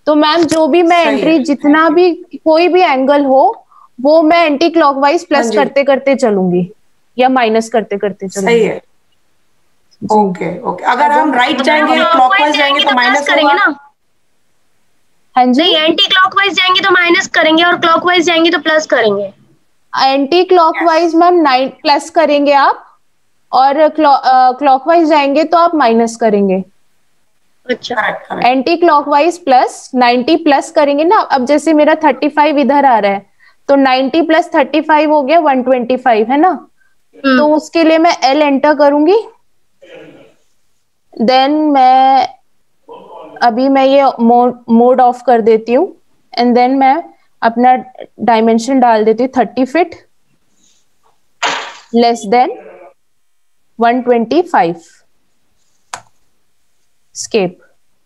तो मैम जो भी मैं एंट्री, जितना भी कोई भी एंगल हो वो मैं एंटी क्लॉकवाइज प्लस करते करते चलूंगी या माइनस करते करते चलूंगी। सही है। ओके ओके, अगर हम राइट जाएंगे, क्लॉकवाइज जाएंगे तो माइनस करेंगे ना? हाँ जी, नहीं, एंटी क्लॉकवाइज जाएंगे तो माइनस करेंगे और क्लॉकवाइज जाएंगे तो प्लस करेंगे। एंटी क्लॉकवाइज मैम 9 प्लस करेंगे आप, और क्लॉकवाइज जाएंगे तो आप माइनस करेंगे। अच्छा, correct. Anti clockwise plus 90 plus करेंगे ना। अब जैसे मेरा 35 इधर आ रहा है, तो 90 प्लस 35 हो गया 125, है ना? तो उसके लिए मैं L एंटर करूंगी, देन मैं ये मोड ऑफ कर देती हूँ, एंड देन मैं अपना डायमेंशन डाल देती हूँ 30 फीट लेस देन 125 स्केप।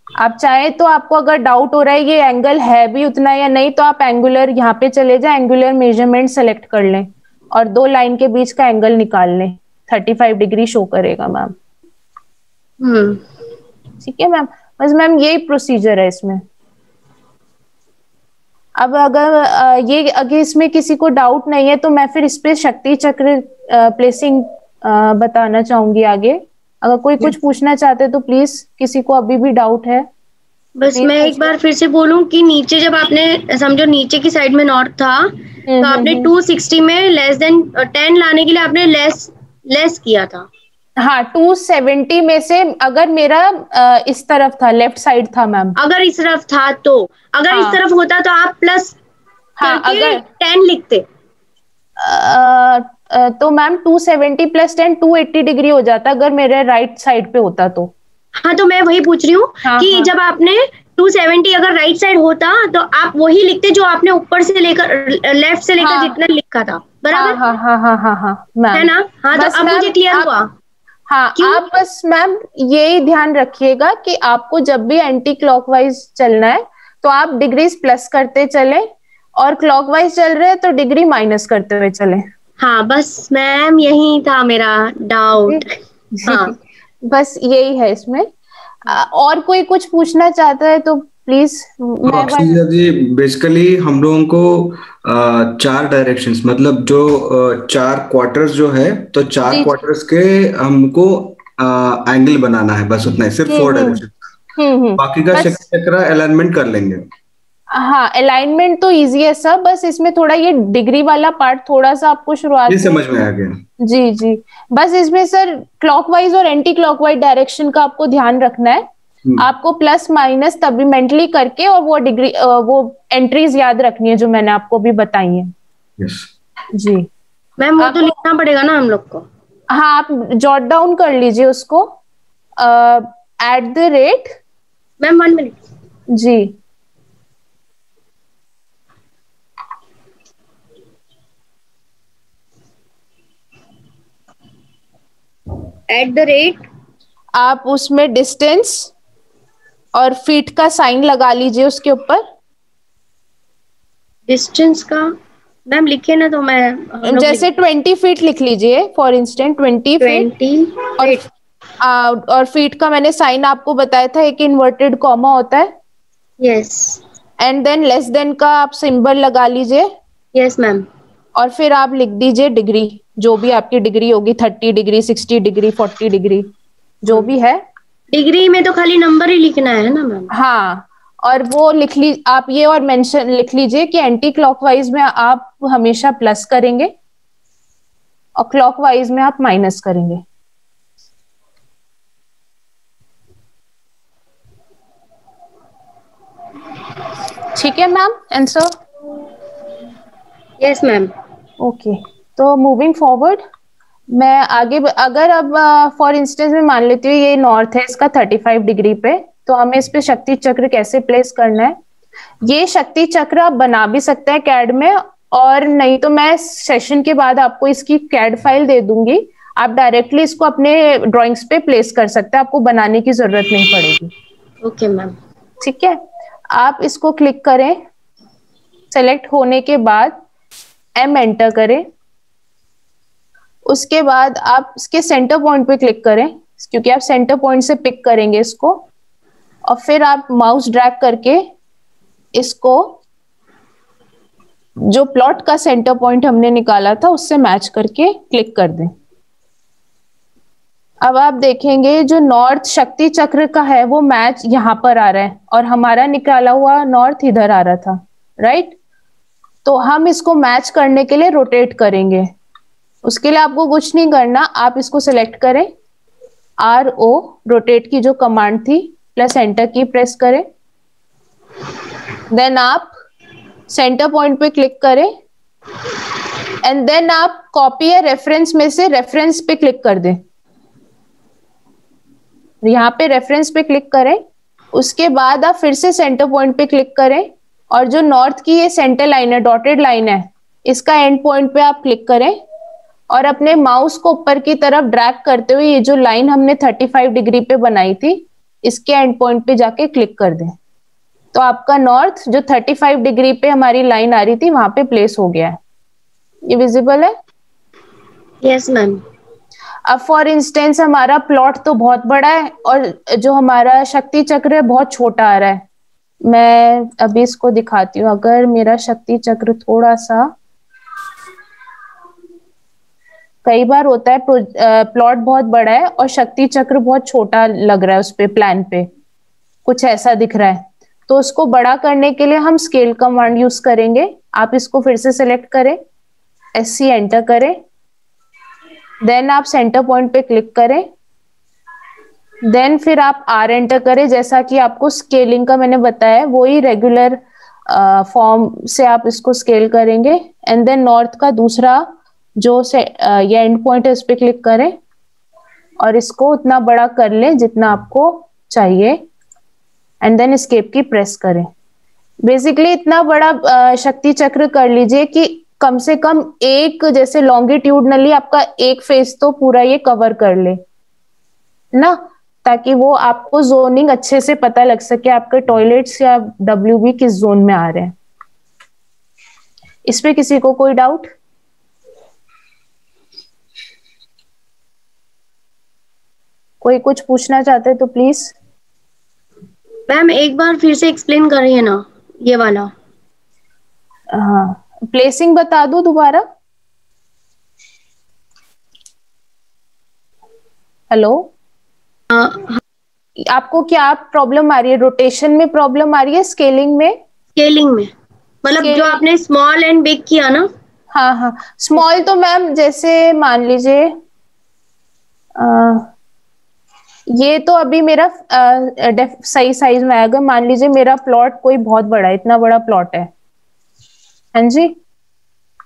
आप चाहे तो, आपको अगर डाउट हो रहा है ये एंगल है भी उतना या नहीं, तो आप एंगुलर यहाँ पे चले जाए, एंगुलर मेजरमेंट सेलेक्ट कर लें और दो लाइन के बीच का एंगल निकाल लें, 35 डिग्री शो करेगा मैम। ठीक है मैम, बस मैम यही प्रोसीजर है इसमें। अब अगर इसमें किसी को डाउट नहीं है तो मैं फिर इस पे शक्ति चक्र प्लेसिंग बताना चाहूंगी आगे। अगर कोई कुछ पूछना चाहते हैं तो प्लीज, किसी को अभी भी डाउट है बस मैं एक बार फिर से बोलूं कि नीचे जब आपने समझो नीचे की साइड में नॉर्थ था, तो आपने 260 में लेस देन 10 लाने के लिए आपने लेस किया था। हाँ, 270 में से अगर मेरा इस तरफ था, लेफ्ट साइड था मैम, अगर इस तरफ था तो, अगर इस तरफ होता तो आप प्लस अगर 10 लिखते तो मैम 270 प्लस 10 280 डिग्री हो जाता अगर मेरे राइट साइड पे होता तो। हाँ, तो मैं वही पूछ रही हूँ कि जब आपने 270 अगर राइट साइड होता तो आप वही लिखते जो आपने ऊपर से लेकर लेफ्ट से लेकर जितना लिखा था, बराबर? हाँ है ना? हाँ, तो अब मुझे क्लियर हुआ। हाँ, आप बस मैम यही ध्यान रखिएगा कि आपको जब भी एंटी क्लॉकवाइज चलना है तो आप डिग्रीज प्लस करते चले, और क्लॉकवाइज चल रहे हैं तो डिग्री माइनस करते हुए चले। हाँ, बस मैम यही था मेरा डाउट। हाँ, बस यही है इसमें। और कोई कुछ पूछना चाहता है तो प्लीज। जी, बेसिकली हम लोगों को 4 डायरेक्शंस, मतलब जो 4 क्वार्टर्स जो है, तो 4 क्वार्टर्स के हमको एंगल बनाना है, बस उतना ही, सिर्फ 4 डायरेक्शन। बाकी का चक्र अलाइनमेंट कर लेंगे। हाँ, अलाइनमेंट तो इजी है सब, बस इसमें थोड़ा ये डिग्री वाला पार्ट थोड़ा सा आपको शुरुआत में समझ में आ गया। जी, बस इसमें सर क्लॉकवाइज और एंटी क्लॉकवाइज डायरेक्शन का आपको ध्यान रखना है। आपको प्लस माइनस तभी मेंटली करके, और वो डिग्री वो एंट्रीज याद रखनी है जो मैंने आपको भी बताई है। जी मैम, वो तो लिखना पड़ेगा ना हम लोग को? हाँ, आप जॉट डाउन कर लीजिए उसको। @ मैम 1 मिनट जी, @ आप उसमें डिस्टेंस और फीट का साइन लगा लीजिए उसके ऊपर। डिस्टेंस का मैम लिखे ना, तो मैं जैसे 20 फीट लिख लीजिए फॉर इंस्टेंट, 20 फीट। और फीट का मैंने साइन आपको बताया था, एक इन्वर्टेड कॉमा होता है। Yes. And then less then का आप सिंबल लगा लीजिए। Yes ma'am. और फिर आप लिख दीजिए डिग्री, जो भी आपकी डिग्री होगी, 30 डिग्री, 60 डिग्री, 40 डिग्री, जो भी है। डिग्री में तो खाली नंबर ही लिखना है ना मैम? हाँ, और वो आप ये और मेंशन लिख लीजिए कि एंटी क्लॉकवाइज में आप हमेशा प्लस करेंगे और क्लॉकवाइज में आप माइनस करेंगे। ठीक है ma'am, answer? Yes ma'am. Okay, तो मूविंग फॉरवर्ड मैं आगे, अगर अब फॉर इंस्टेंस में मान लेती हूँ ये नॉर्थ है इसका 35 डिग्री पे, तो हमें इस पे शक्ति चक्र कैसे प्लेस करना है। ये शक्ति चक्र आप बना भी सकते हैं कैड में, और नहीं तो मैं सेशन के बाद आपको इसकी कैड फाइल दे दूंगी, आप डायरेक्टली इसको अपने ड्राइंग्स पे प्लेस कर सकते हैं, आपको बनाने की जरूरत नहीं पड़ेगी। Okay ma'am. ठीक है, आप इसको क्लिक करें, सेलेक्ट होने के बाद M एंटर करें, उसके बाद आप इसके सेंटर पॉइंट पे क्लिक करें, क्योंकि आप सेंटर पॉइंट से पिक करेंगे इसको, और फिर आप माउस ड्रैग करके इसको जो प्लॉट का सेंटर पॉइंट हमने निकाला था उससे मैच करके क्लिक कर दें। अब आप देखेंगे जो नॉर्थ शक्ति चक्र का है वो मैच यहाँ पर आ रहा है और हमारा निकाला हुआ नॉर्थ इधर आ रहा था, राइट। तो हम इसको मैच करने के लिए रोटेट करेंगे। उसके लिए आपको कुछ नहीं करना, आप इसको सिलेक्ट करें, RO रोटेट की जो कमांड थी प्लस एंटर की प्रेस करें। देन आप सेंटर पॉइंट पे क्लिक करें एंड देन आप कॉपी या रेफरेंस में से रेफरेंस पे क्लिक कर दें। यहाँ पे रेफरेंस पे क्लिक करें, उसके बाद आप फिर से सेंटर पॉइंट पे क्लिक करें और जो नॉर्थ की ये सेंटर लाइन है, डॉटेड लाइन है, इसका एंड पॉइंट पे आप क्लिक करें और अपने माउस को ऊपर की तरफ ड्रैग करते हुए ये जो लाइन हमने 35 डिग्री पे बनाई थी इसके एंड पॉइंट पे जाके क्लिक कर दें। तो आपका नॉर्थ जो 35 डिग्री पे हमारी लाइन आ रही थी वहां पे प्लेस हो गया है। ये विजिबल है? Yes ma'am. अब फॉर इंस्टेंस हमारा प्लॉट तो बहुत बड़ा है और जो हमारा शक्ति चक्र है बहुत छोटा आ रहा है। मैं अभी इसको दिखाती हूँ। अगर मेरा शक्ति चक्र थोड़ा सा, कई बार होता है प्लॉट बहुत बड़ा है और शक्ति चक्र बहुत छोटा लग रहा है, उस पे प्लान पे कुछ ऐसा दिख रहा है, तो उसको बड़ा करने के लिए हम स्केल कमांड यूज करेंगे। आप इसको फिर से सिलेक्ट करें, SC एंटर करें, देन आप सेंटर पॉइंट पे क्लिक करें, देन फिर आप R एंटर करें। जैसा कि आपको स्केलिंग का मैंने बताया वही रेगुलर फॉर्म से आप इसको स्केल करेंगे एंड देन नॉर्थ का दूसरा जो ये एंड पॉइंट है उस पर क्लिक करें और इसको उतना बड़ा कर लें जितना आपको चाहिए and then escape key press करें। बेसिकली इतना बड़ा शक्ति चक्र कर लीजिए कि कम से कम एक, जैसे लॉन्गिट्यूडनली आपका एक फेस तो पूरा ये कवर कर ले ना, ताकि वो आपको जोनिंग अच्छे से पता लग सके आपके टॉयलेट्स या WB किस जोन में आ रहे हैं। इस पे किसी को कोई डाउट? कोई कुछ पूछना चाहते तो प्लीज। मैम एक बार फिर से एक्सप्लेन करिए ना ये वाला। हाँ, प्लेसिंग बता दूं दोबारा? हेलो, आपको क्या प्रॉब्लम आ रही है? रोटेशन में प्रॉब्लम आ रही है, स्केलिंग में? स्केलिंग में मतलब जो आपने स्मॉल एंड बिग किया ना। हाँ हाँ, स्मॉल तो मैम जैसे मान लीजिए ये तो अभी मेरा सही साइज में आएगा। मान लीजिए मेरा प्लॉट कोई बहुत बड़ा है, इतना बड़ा प्लॉट है, हाँ जी,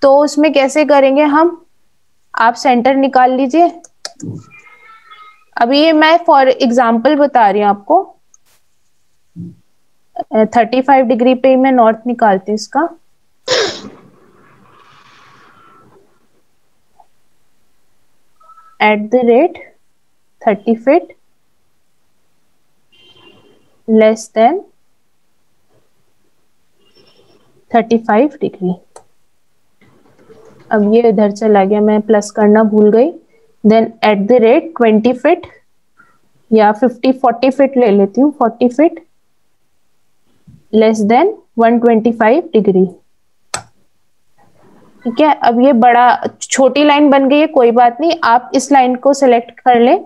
तो उसमें कैसे करेंगे हम? आप सेंटर निकाल लीजिए। अभी ये मैं फॉर एग्जांपल बता रही हूँ आपको। 35 डिग्री पे मैं नॉर्थ निकालती हूँ इसका। @30 फीट लेस देन 35 डिग्री। अब ये इधर चला गया, मैं प्लस करना भूल गई। देन @20 फीट या 40 फीट ले लेती हूँ, 40 फीट लेस देन 125 डिग्री। ठीक है, अब ये बड़ा छोटी लाइन बन गई है, कोई बात नहीं। आप इस लाइन को सिलेक्ट कर लें।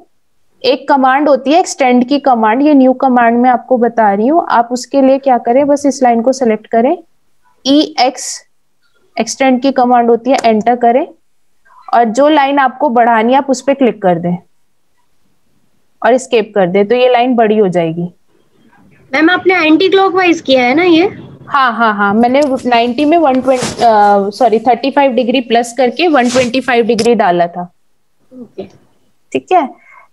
एक कमांड होती है एक्सटेंड की कमांड, ये न्यू कमांड में आपको बता रही हूँ। आप उसके लिए क्या करें, बस इस लाइन को सिलेक्ट करें, EX एक्सटेंड की कमांड होती है, एंटर करें और जो लाइन आपको बढ़ानी है आप उस पर क्लिक कर दें और एस्केप कर दें, तो ये लाइन बड़ी हो जाएगी। मैम आपने एंटी क्लॉकवाइज किया है ना ये? हाँ हाँ हाँ, मैंने 90 में 35 डिग्री प्लस करके 125 डिग्री डाला था। ठीक है,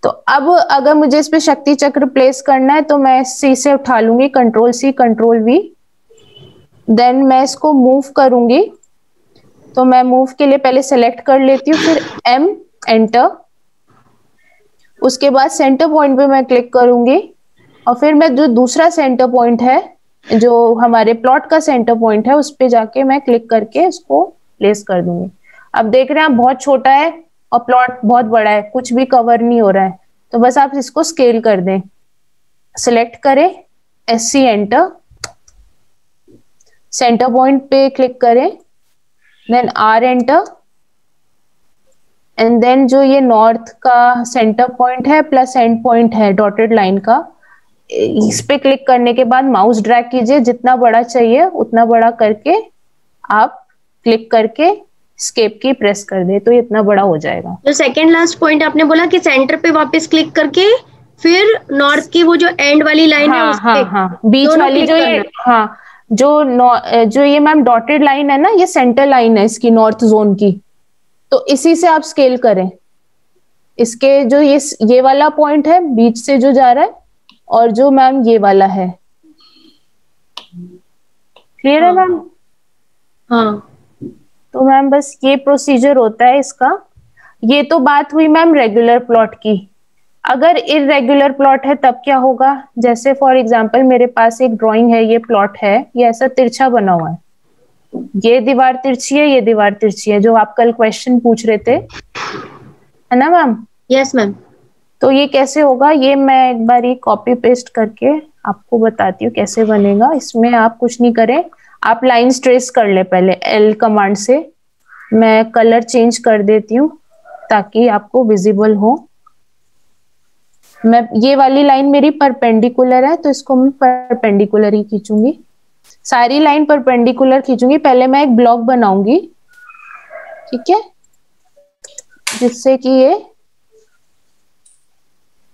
तो अब अगर मुझे इस पे शक्ति चक्र प्लेस करना है तो मैं C से उठा लूंगी, Ctrl+C Ctrl+V, देन मैं इसको मूव करूंगी। तो मैं मूव के लिए पहले सेलेक्ट कर लेती हूँ, फिर M एंटर, उसके बाद सेंटर पॉइंट पे मैं क्लिक करूंगी और फिर मैं जो दूसरा सेंटर पॉइंट है, जो हमारे प्लॉट का सेंटर पॉइंट है, उस पे जाके मैं क्लिक करके इसको प्लेस कर दूंगी। अब देख रहे हैं आप बहुत छोटा है और प्लॉट बहुत बड़ा है, कुछ भी कवर नहीं हो रहा है, तो बस आप इसको स्केल कर दें। सिलेक्ट करें, SC एंटर, सेंटर पॉइंट पे क्लिक करें, then R enter, and then जो ये नॉर्थ का सेंटर पॉइंट है प्लस एंड पॉइंट है डॉटेड लाइन का, इस पे क्लिक करने के बाद माउस ड्रैग कीजिए, जितना बड़ा चाहिए उतना बड़ा करके आप क्लिक करके स्केप की प्रेस कर दे तो ये इतना बड़ा हो जाएगा। जो सेकंड लास्ट पॉइंट आपने बोला कि सेंटर पे वापस क्लिक करके फिर नॉर्थ की वो जो एंड वाली लाइन है उस पे बीच वाली जो ये जो ये मैम डॉटेड लाइन है ना, ये सेंटर लाइन है इसकी नॉर्थ जोन की, तो इसी से आप स्केल करें। इसके जो ये वाला पॉइंट है बीच से जो जा रहा है, और जो मैम ये वाला है, क्लियर है मैम? हाँ। तो मैम बस ये प्रोसीजर होता है इसका। ये तो बात हुई मैम रेगुलर प्लॉट की। अगर इरेगुलर प्लॉट है तब क्या होगा? जैसे फॉर एग्जांपल मेरे पास एक ड्राइंग है, ये प्लॉट है, ये ऐसा तिरछा बना हुआ है, ये दीवार तिरछी है, ये दीवार तिरछी है, जो आप कल क्वेश्चन पूछ रहे थे, है ना मैम? Yes ma'am. तो ये कैसे होगा, ये मैं एक बार ये कॉपी पेस्ट करके आपको बताती हूँ कैसे बनेगा। इसमें आप कुछ नहीं करें, आप लाइन ट्रेस कर ले पहले एल कमांड से। मैं कलर चेंज कर देती हूँ ताकि आपको विजिबल हो। मैं ये वाली लाइन मेरी परपेंडिकुलर है तो इसको मैं परपेंडिकुलर ही खींचूंगी, सारी लाइन परपेंडिकुलर खींचूंगी। पहले मैं एक ब्लॉक बनाऊंगी, ठीक है, जिससे कि ये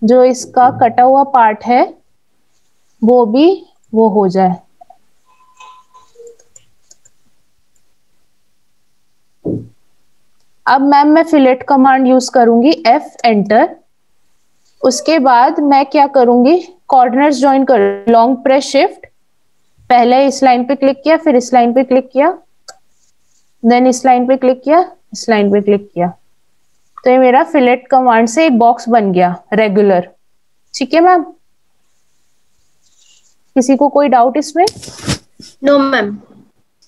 जो इसका कटा हुआ पार्ट है वो हो जाए। अब मैम मैं फिलेट कमांड यूज करूंगी, F एंटर। उसके बाद मैं क्या करूंगी, कॉर्नर्स ज्वाइन कर, लॉन्ग प्रेस शिफ्ट, पहले इस लाइन पे क्लिक किया, फिर इस लाइन पे क्लिक किया, देन इस लाइन पे क्लिक किया, इस लाइन पे क्लिक किया, तो ये मेरा फिलेट कमांड से एक बॉक्स बन गया रेगुलर। ठीक है मैम, किसी को कोई डाउट इसमें? No ma'am.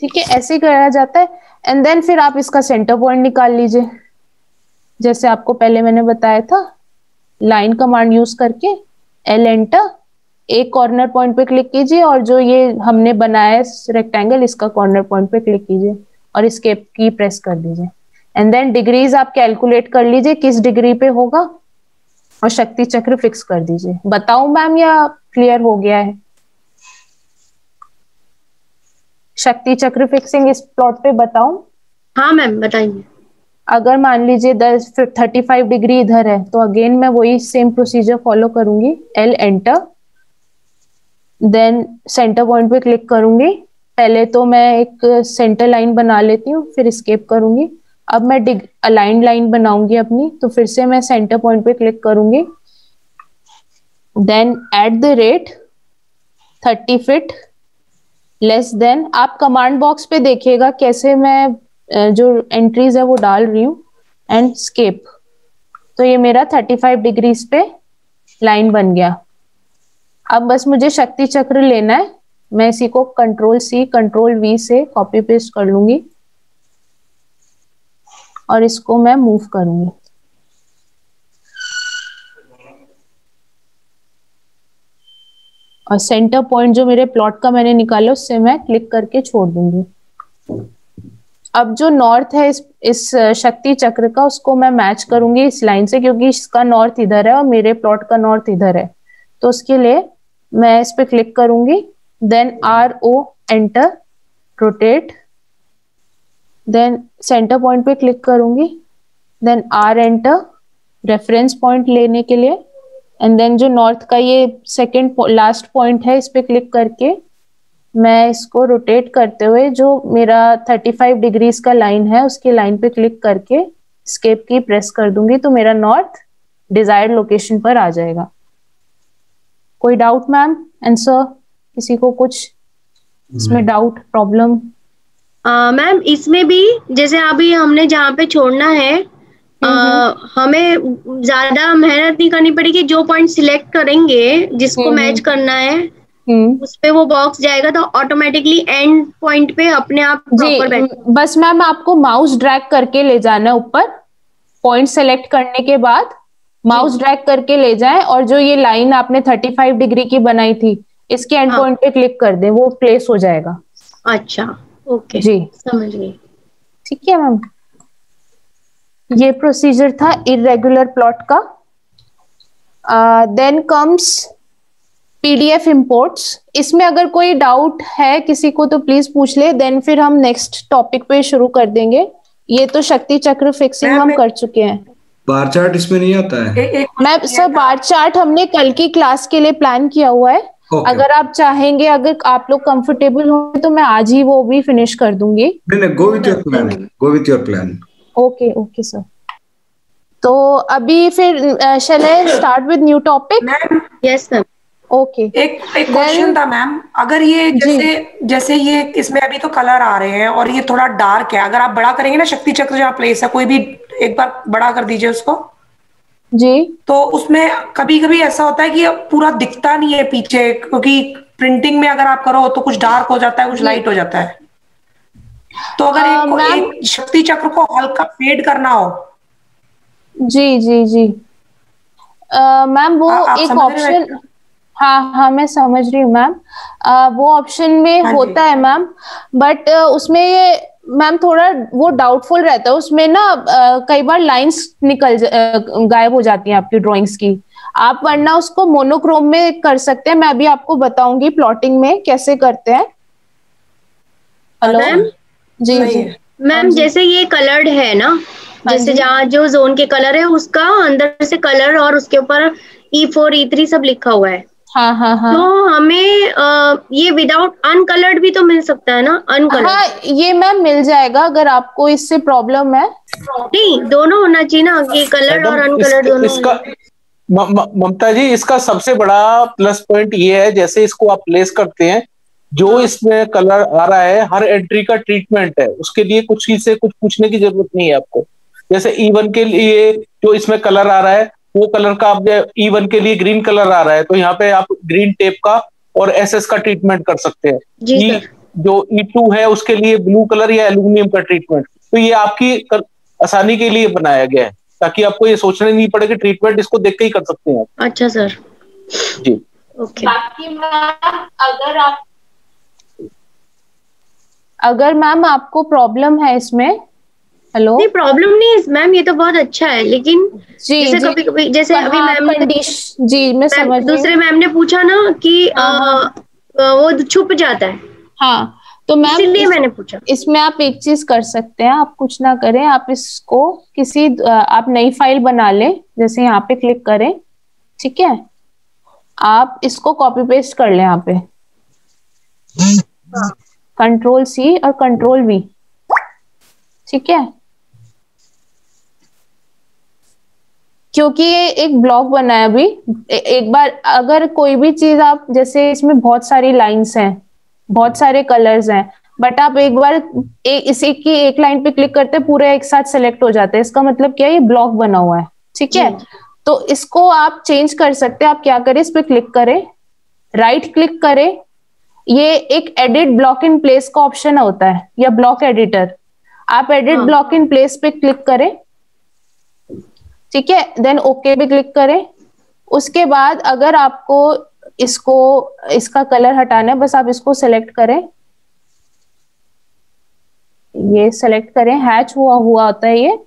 ठीक है, ऐसे ही करा जाता है। एंड देन फिर आप इसका सेंटर पॉइंट निकाल लीजिए, जैसे आपको पहले मैंने बताया था, लाइन कमांड यूज करके एल एंटर, एक कॉर्नर पॉइंट पे क्लिक कीजिए और जो ये हमने बनाया है रेक्टेंगल, इसका कॉर्नर पॉइंट पे क्लिक कीजिए और एस्केप की प्रेस कर दीजिए। एंड देन डिग्रीज आप कैलकुलेट कर लीजिए किस डिग्री पे होगा और शक्ति चक्र फिक्स कर दीजिए। बताऊं मैम या क्लियर हो गया है? शक्ति चक्र फिक्सिंग इस प्लॉट पे बताऊं? हाँ मैम बताइए। अगर मान लीजिए 35 डिग्री इधर है तो अगेन मैं वही सेम प्रोसीजर फॉलो करूंगी, L enter, then centre point पे क्लिक करूंगी। पहले तो मैं एक सेंटर लाइन बना लेती हूँ, फिर एस्केप करूंगी। अब मैं अलाइंड लाइन बनाऊंगी अपनी, तो फिर से मैं सेंटर पॉइंट पे क्लिक करूंगी, then at the rate 30 feet less than, आप कमांड बॉक्स पे देखिएगा कैसे मैं जो एंट्रीज है वो डाल रही हूँ, एंड स्केप। तो ये मेरा 35 डिग्रीज पे लाइन बन गया। अब बस मुझे शक्ति चक्र लेना है, मैं इसी को Ctrl+C Ctrl+V से कॉपी पेस्ट कर लूंगी और इसको मैं मूव करूंगी। और सेंटर पॉइंट जो मेरे प्लॉट का मैंने निकाला उससे मैं क्लिक करके छोड़ दूंगी। अब जो नॉर्थ है इस शक्ति चक्र का, उसको मैं मैच करूंगी इस लाइन से, क्योंकि इसका नॉर्थ इधर है और मेरे प्लॉट का नॉर्थ इधर है। तो उसके लिए मैं इस पे क्लिक करूंगी, then RO enter, rotate, then centre point पे क्लिक करूंगी, then R enter reference point लेने के लिए, एंड देन जो नॉर्थ का ये सेकंड लास्ट पॉइंट है, इस पे क्लिक करके मैं इसको रोटेट करते हुए जो मेरा 35 डिग्रीज का लाइन है उसकी लाइन पे क्लिक करके एस्केप की प्रेस कर दूंगी, तो मेरा नॉर्थ डिजायर्ड लोकेशन पर आ जाएगा। कोई डाउट मैम? आंसर किसी को कुछ इसमें डाउट प्रॉब्लम? मैम इसमें भी जैसे अभी हमने जहाँ पे छोड़ना है, हमें ज्यादा मेहनत नहीं करनी पड़ेगी, जो पॉइंट सिलेक्ट करेंगे जिसको मैच करना है उस पे वो बॉक्स जाएगा, तो ऑटोमेटिकली एंड पॉइंट पे अपने आप प्रॉपर बस मैम आपको माउस ड्रैग करके ले जाना है ऊपर, पॉइंट सेलेक्ट करने के बाद माउस ड्रैग करके ले जाएं और जो ये लाइन आपने 35 डिग्री की बनाई थी इसके एंड पॉइंट पे क्लिक कर दें, वो प्लेस हो जाएगा। अच्छा ओके जी समझ गई। ठीक है मैम। ये प्रोसीजर था इरेगुलर प्लॉट का। Then comes PDF imports. इसमें अगर कोई डाउट है किसी को तो प्लीज पूछ ले, देन फिर हम नेक्स्ट टॉपिक पे शुरू कर देंगे। ये तो शक्ति चक्र फिक्सिंग हम कर चुके हैं। बार चार्ट इसमें नहीं आता है मैम सर, बार चार्ट हमने कल की क्लास के लिए प्लान किया हुआ है। अगर आप चाहेंगे, अगर आप लोग कंफर्टेबल हो तो मैं आज ही वो भी फिनिश कर दूंगी। नहीं, go with your plan, go with your plan. Okay okay sir. तो अभी फिर shall I start with new topic? Yes ma'am. Okay. एक क्वेश्चन था मैम, अगर ये जैसे ये इसमें अभी तो कलर आ रहे हैं और ये थोड़ा डार्क है, अगर आप बड़ा करेंगे ना शक्ति चक्र जहाँ प्लेस है, कोई भी एक बार बड़ा कर दीजिए उसको जी, तो उसमें कभी कभी ऐसा होता है कि पूरा दिखता नहीं है पीछे, क्योंकि प्रिंटिंग में अगर आप करो तो कुछ डार्क हो जाता है, कुछ लाइट हो जाता है। तो अगर एक शक्ति चक्र को हल्का फेड करना हो। जी जी जी मैम, वो एक ऑप्शन, हाँ मैं समझ रही हूँ मैम। वो ऑप्शन में होता है मैम, बट उसमें ये मैम थोड़ा वो डाउटफुल रहता है। उसमें ना कई बार लाइंस गायब हो जाती हैं आपकी ड्राइंग्स की। आप वरना उसको मोनोक्रोम में कर सकते हैं। मैं अभी आपको बताऊंगी प्लॉटिंग में कैसे करते हैं। Hello ma'am. जी जी मैम, जैसे ये कलर्ड है ना, जैसे जहाँ जो जोन के कलर है उसका अंदर से कलर और उसके ऊपर E4 E3 सब लिखा हुआ है। हाँ हाँ हाँ। तो हमें ये विदाउट अनकलर्ड भी तो मिल सकता है ना? अनकलर्ड? हाँ, ये मैम मिल जाएगा अगर आपको इससे प्रॉब्लम है। नहीं, दोनों होना चाहिए ना, कि कलर्ड और अनकलर्ड दोनों। इसका ममता जी, इसका सबसे बड़ा प्लस पॉइंट ये है, जैसे इसको आप प्लेस करते हैं, जो इसमें कलर आ रहा है हर एंट्री का ट्रीटमेंट है, उसके लिए कुछ चीज से कुछ पूछने की जरूरत नहीं है आपको। जैसे E1 के लिए जो इसमें कलर आ रहा है, वो कलर का आप E1 के लिए ग्रीन कलर आ रहा है, तो यहाँ पे आप ग्रीन टेप का और SS का ट्रीटमेंट कर सकते हैं। जो E2 है उसके लिए ब्लू कलर या एल्यूमिनियम का ट्रीटमेंट। तो ये आपकी आसानी के लिए बनाया गया है, ताकि आपको ये सोचना नहीं पड़े कि ट्रीटमेंट इसको देख के ही कर सकते हैं। अच्छा सर, जी ओके। बाकी अगर मैम आपको प्रॉब्लम है इसमें, हेलो? नहीं, प्रॉब्लम नहीं है मैम, ये तो बहुत अच्छा है। लेकिन जैसे कभी कभी, जैसे अभी मैम जी मैं समझ, दूसरे मैम ने पूछा ना कि वो छुप जाता है। हाँ, तो मैम इसलिए मैंने पूछा। इसमें आप एक चीज कर सकते हैं, आप कुछ ना करें, आप इसको किसी आप नई फाइल बना लें। जैसे यहाँ पे क्लिक करें, ठीक है, आप इसको कॉपी पेस्ट कर लें यहाँ पे, Ctrl+C और Ctrl+V, ठीक है। क्योंकि ये एक ब्लॉक बना है अभी। एक बार अगर कोई भी चीज आप, जैसे इसमें बहुत सारी लाइंस हैं, बहुत सारे कलर्स हैं, बट आप एक बार इसी की एक लाइन पे क्लिक करते पूरे एक साथ सेलेक्ट हो जाते हैं, इसका मतलब क्या है, ये ब्लॉक बना हुआ है, ठीक है। तो इसको आप चेंज कर सकते हैं। आप क्या करें, इस पे क्लिक करें, राइट क्लिक करें, ये एक एडिट ब्लॉक इन प्लेस का ऑप्शन होता है, या ब्लॉक एडिटर। आप एडिट ब्लॉक इन प्लेस पे क्लिक करें, ठीक है, देन ओके पे क्लिक करें। उसके बाद अगर आपको इसका कलर हटाना है, बस आप इसको सेलेक्ट करें, ये सेलेक्ट करें, हैच हुआ होता है ये,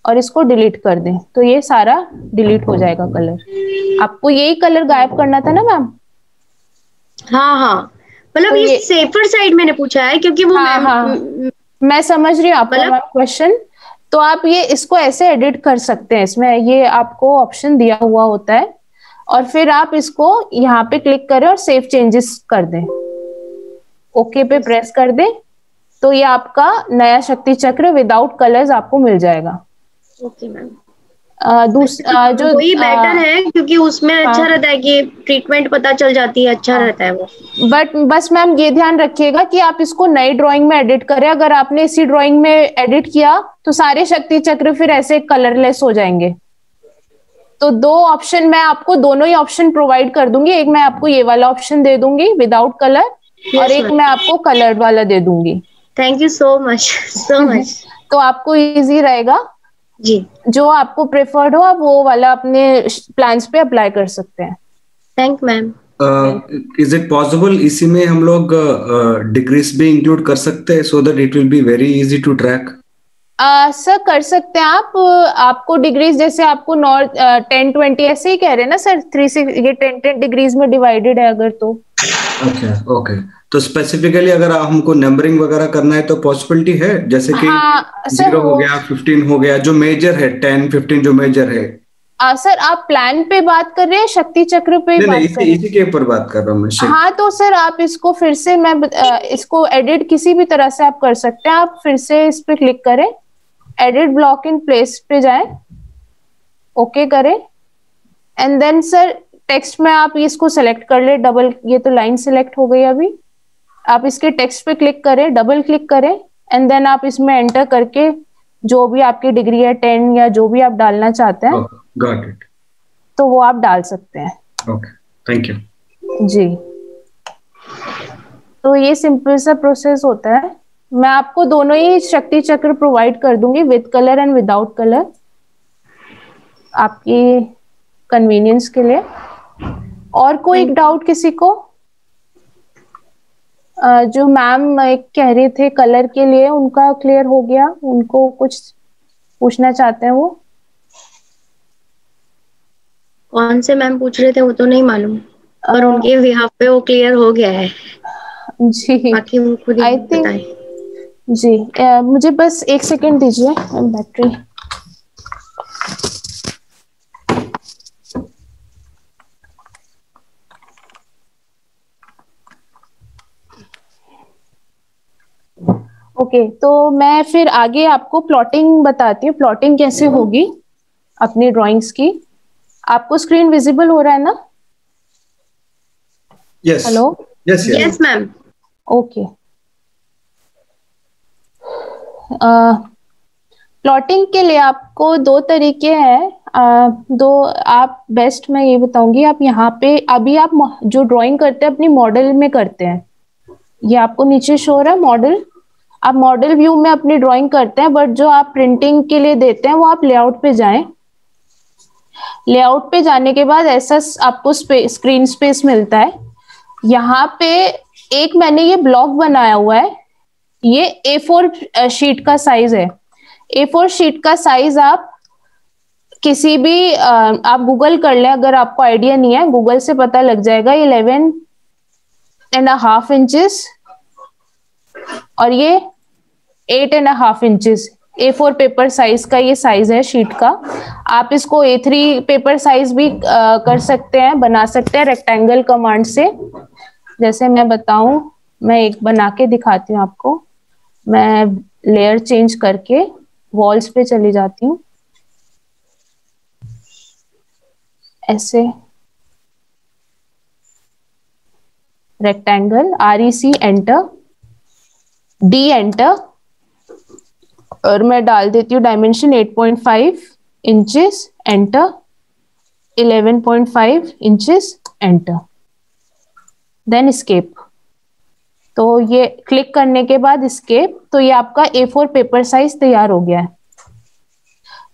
और इसको डिलीट कर दें, तो ये सारा डिलीट हो जाएगा कलर। आपको यही कलर गायब करना था ना मैम? हाँ, मतलब तो ये सेफर साइड मैंने पूछा है, क्योंकि वो मैं समझ रही हूँ आपका क्वेश्चन। तो आप ये इसको ऐसे एडिट कर सकते हैं, इसमें ये आपको ऑप्शन दिया हुआ होता है, और फिर आप इसको यहाँ पे क्लिक करें और सेव चेंजेस कर दें, ओके पे प्रेस कर दें, तो ये आपका नया शक्ति चक्र विदाउट कलर्स आपको मिल जाएगा। Okay ma'am. दूसरा जो वही बेटर है, क्योंकि उसमें अच्छा रहता है कि ट्रीटमेंट पता चल जाती है, अच्छा रहता है वो। बट बस मैम ये ध्यान रखिएगा कि आप इसको नई ड्राइंग में एडिट करें। अगर आपने इसी ड्राइंग में एडिट किया तो सारे शक्ति चक्र फिर ऐसे कलरलेस हो जाएंगे। तो दो ऑप्शन मैं आपको, दोनों ही ऑप्शन प्रोवाइड कर दूंगी। एक मैं आपको ये वाला ऑप्शन दे दूंगी विदाउट कलर, और एक मैं आपको कलर्ड वाला दे दूंगी। Thank you so much. तो आपको इजी रहेगा जी, जो आपको प्रेफर्ड हो आप वो वाला अपने प्लान्स पे अप्लाई कर सकते हैं। Thank ma'am. Is it possible इसी में हम लोग डिक्रीज भी इंक्लूड कर सकते हैं, so that it will be very easy to track? Sir कर सकते हैं आप। आपको डिग्रीज जैसे आपको नॉर्थ 10-20 ऐसे ही कह रहे हैं ना सर, 3 ये 10 डिग्रीज में डिवाइडेड है अगर तो। अच्छा ओके, तो स्पेसिफिकली अगर हमको नंबरिंग वगैरह करना है तो पॉसिबिलिटी है, जैसे कि हाँ सर 0 हो गया, 15 हो गया, जो मेजर है 10-15 जो मेजर है। सर आप प्लान पे बात कर रहे हैं, शक्ति चक्र पे नहीं नहीं, बात कर रहे हैं? इसी के ऊपर बात कर रहा हूँ मैं। हाँ तो सर आप इसको फिर से इसको एडिट किसी भी तरह से आप कर सकते हैं। आप फिर से इस पे क्लिक करें, एडिट ब्लॉक इन प्लेस पे जाएं, ओके करें, एंड देन सर टेक्स्ट में आप इसको सेलेक्ट कर ले डबल, ये तो लाइन सेलेक्ट हो गई अभी। आप इसके टेक्स्ट पे क्लिक करें, डबल क्लिक करें, एंड देन आप इसमें एंटर करके जो भी आपकी डिग्री है 10 या जो भी आप डालना चाहते हैं, गॉट इट, तो वो आप डाल सकते हैं। ओके, थैंक यू जी। तो ये सिंपल सा प्रोसेस होता है। मैं आपको दोनों ही शक्ति चक्र प्रोवाइड कर दूंगी, with colour and without colour, आपकी कन्वीनियंस के लिए। और कोई डाउट किसी को? जो मैम कह रहे थे कलर के लिए, उनका क्लियर हो गया? उनको कुछ पूछना चाहते हैं वो? कौन से मैम पूछ रहे थे वो तो नहीं मालूम, पर उनके बिहाफ पे वो क्लियर हो गया है जी। बाकी वो खुद ही बताएं। जी मुझे बस 1 सेकेंड दीजिए, बैटरी। ओके तो मैं फिर आगे आपको प्लॉटिंग बताती हूँ, प्लॉटिंग कैसे होगी अपनी ड्राइंग्स की। आपको स्क्रीन विजिबल हो रहा है ना? Yes, hello, yes yes ma'am. Okay. Plotting के लिए आपको 2 तरीके हैं। दो आप बेस्ट मैं ये बताऊंगी, आप यहाँ पे अभी आप जो ड्राइंग करते हैं अपनी मॉडल में करते हैं, ये आपको नीचे शो हो रहा है मॉडल। आप मॉडल व्यू में अपनी ड्राइंग करते हैं, बट जो आप प्रिंटिंग के लिए देते हैं वो आप लेआउट पे जाएं। लेआउट पे जाने के बाद ऐसा आपको स्क्रीन स्पेस मिलता है। यहाँ पे एक मैंने ये ब्लॉक बनाया हुआ है, ये A4 शीट का साइज है। A4 शीट का साइज आप किसी भी आप गूगल कर लें, अगर आपको आइडिया नहीं है गूगल से पता लग जाएगा। 11.5 इंचेस और ये 8.5 इंचेस A4 पेपर साइज का ये साइज है शीट का। आप इसको A3 पेपर साइज भी कर सकते हैं, बना सकते हैं रेक्टेंगल कमांड से। जैसे मैं बताऊं, मैं एक बना के दिखाती हूँ आपको। मैं लेयर चेंज करके वॉल्स पे चली जाती हूँ, ऐसे rectangle, REC enter, D enter, और मैं डाल देती हूँ dimension 8.5 inches enter, 11.5 inches enter, then escape. तो ये क्लिक करने के बाद एस्केप, तो ये आपका A4 पेपर साइज तैयार हो गया है।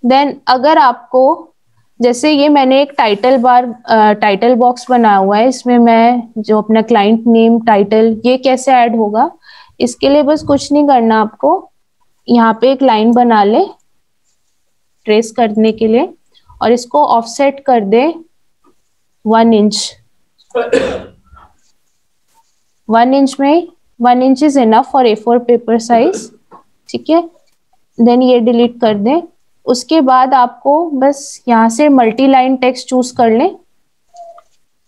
देन अगर आपको, जैसे ये मैंने एक टाइटल बॉक्स बनाया हुआ है, इसमें मैं जो अपना क्लाइंट नेम टाइटल, ये कैसे ऐड होगा, इसके लिए बस कुछ नहीं करना आपको। यहाँ पे एक लाइन बना ले ट्रेस करने के लिए, और इसको ऑफसेट कर दे 1 इंच। 1 इंच में 1 inch is enough for A4 paper size, ठीक है। देन ये डिलीट कर दें। उसके बाद आपको बस यहाँ से मल्टी लाइन टेक्स्ट चूज कर लें।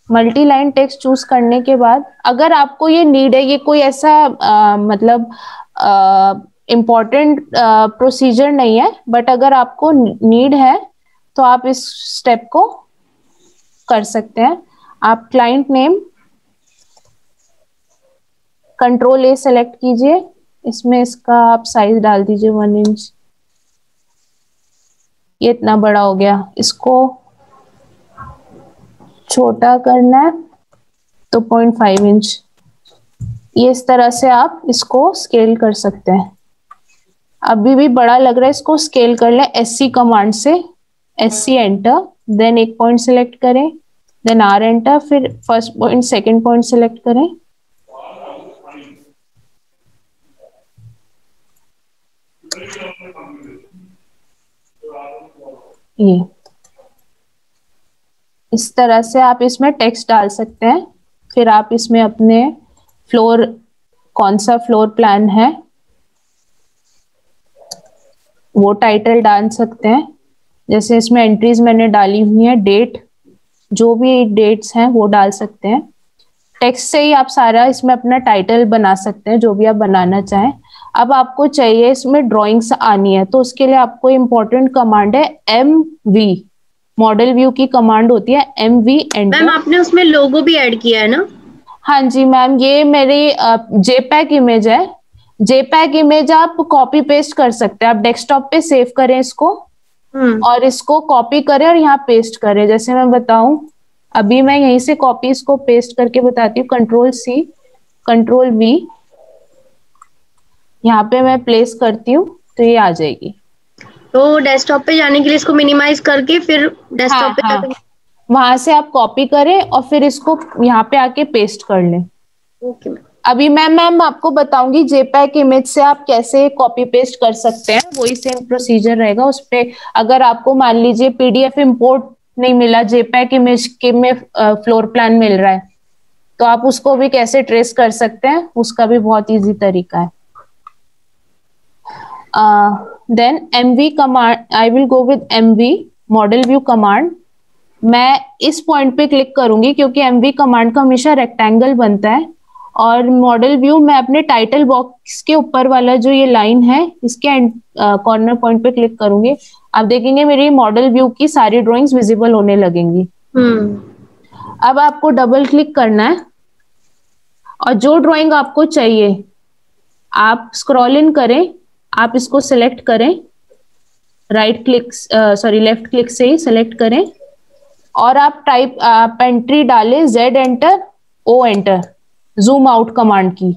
मल्टी लाइन टेक्स्ट चूज करने के बाद अगर आपको ये नीड है, ये कोई ऐसा मतलब इम्पॉर्टेंट प्रोसीजर नहीं है, बट अगर आपको नीड है तो आप इस स्टेप को कर सकते हैं। आप client name Ctrl A select कीजिए, इसमें इसका आप साइज डाल दीजिए 1 इंच। ये इतना बड़ा हो गया, इसको छोटा करना है तो 0.5 इंच। ये इस तरह से आप इसको स्केल कर सकते हैं। अभी भी बड़ा लग रहा है, इसको स्केल कर लें SC कमांड से, SC एंटर, देन एक पॉइंट सिलेक्ट करें, देन R एंटर, फिर first point second point select करें। ये इस तरह से आप इसमें टेक्स्ट डाल सकते हैं। फिर आप इसमें अपने फ्लोर, कौन सा फ्लोर प्लान है वो टाइटल डाल सकते हैं। जैसे इसमें एंट्रीज मैंने डाली हुई है, डेट, जो भी डेट्स हैं वो डाल सकते हैं। टेक्स्ट से ही आप सारा इसमें अपना टाइटल बना सकते हैं, जो भी आप बनाना चाहें। अब आपको चाहिए इसमें ड्राइंग्स आनी है, तो उसके लिए आपको इम्पोर्टेंट कमांड है MV, मॉडल व्यू की कमांड होती है MV एंटर। मैम आपने उसमें लोगो भी ऐड किया है ना? हाँ जी मैम, ये मेरी JPEG इमेज है। JPEG इमेज आप कॉपी पेस्ट कर सकते हैं। आप डेस्कटॉप पे सेव करें इसको और इसको कॉपी करें और यहाँ पेस्ट करें। जैसे मैं बताऊं, अभी मैं यहीं से कॉपी इसको पेस्ट करके बताती हूँ। Ctrl+C, Ctrl+V, यहाँ पे मैं प्लेस करती हूँ तो ये आ जाएगी। तो डेस्कटॉप पे जाने के लिए इसको मिनिमाइज करके फिर डेस्कटॉप पे जाके वहां से आप कॉपी करें और फिर इसको यहाँ पे आके पेस्ट कर लें। Okay ma'am. अभी मैम आपको बताऊंगी JPEG इमेज से आप कैसे कॉपी पेस्ट कर सकते हैं। वही सेम प्रोसीजर रहेगा उस पे। अगर आपको मान लीजिए PDF इंपोर्ट नहीं मिला, JPEG इमेज के में फ्लोर प्लान मिल रहा है, तो आप उसको भी कैसे ट्रेस कर सकते हैं, उसका भी बहुत इजी तरीका है। Then MV command, I will go with MV model view command. मैं इस पॉइंट पे क्लिक करूंगी क्योंकि MV कमांड का हमेशा रेक्टेंगल बनता है। और मॉडल व्यू मैं अपने टाइटल बॉक्स के ऊपर वाला जो ये लाइन है इसके कॉर्नर पॉइंट पे क्लिक करूंगी। आप देखेंगे मेरी मॉडल व्यू की सारी ड्राइंग्स विजिबल होने लगेंगी। अब आपको डबल क्लिक करना है और जो ड्राइंग आपको चाहिए आप स्क्रॉल इन करें, आप इसको सिलेक्ट करें, लेफ्ट क्लिक से ही सिलेक्ट करें और आप एंट्री डालें Z enter O enter, zoom out command की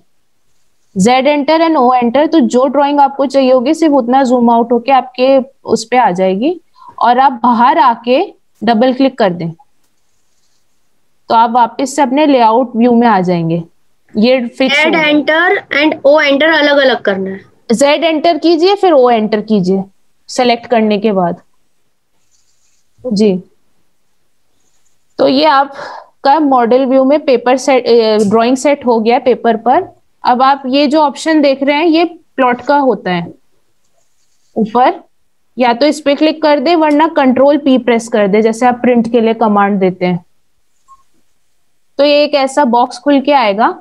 Z enter and O enter. तो जो ड्राइंग आपको चाहिए होगी सिर्फ उतना जूम आउट होके आपके उस पे आ जाएगी और आप बाहर आके डबल क्लिक कर दें तो आप वापस से अपने लेआउट व्यू में आ जाएंगे। ये fix Z enter and O enter अलग अलग करना है। Z एंटर कीजिए फिर O एंटर कीजिए सेलेक्ट करने के बाद जी। तो ये आपका मॉडल व्यू में पेपर सेट, ड्राइंग सेट हो गया पेपर पर। अब आप ये जो ऑप्शन देख रहे हैं ये प्लॉट का होता है ऊपर, या तो इस पे क्लिक कर दे वरना Ctrl+P प्रेस कर दे, जैसे आप प्रिंट के लिए कमांड देते हैं। तो ये एक ऐसा बॉक्स खुल के आएगा।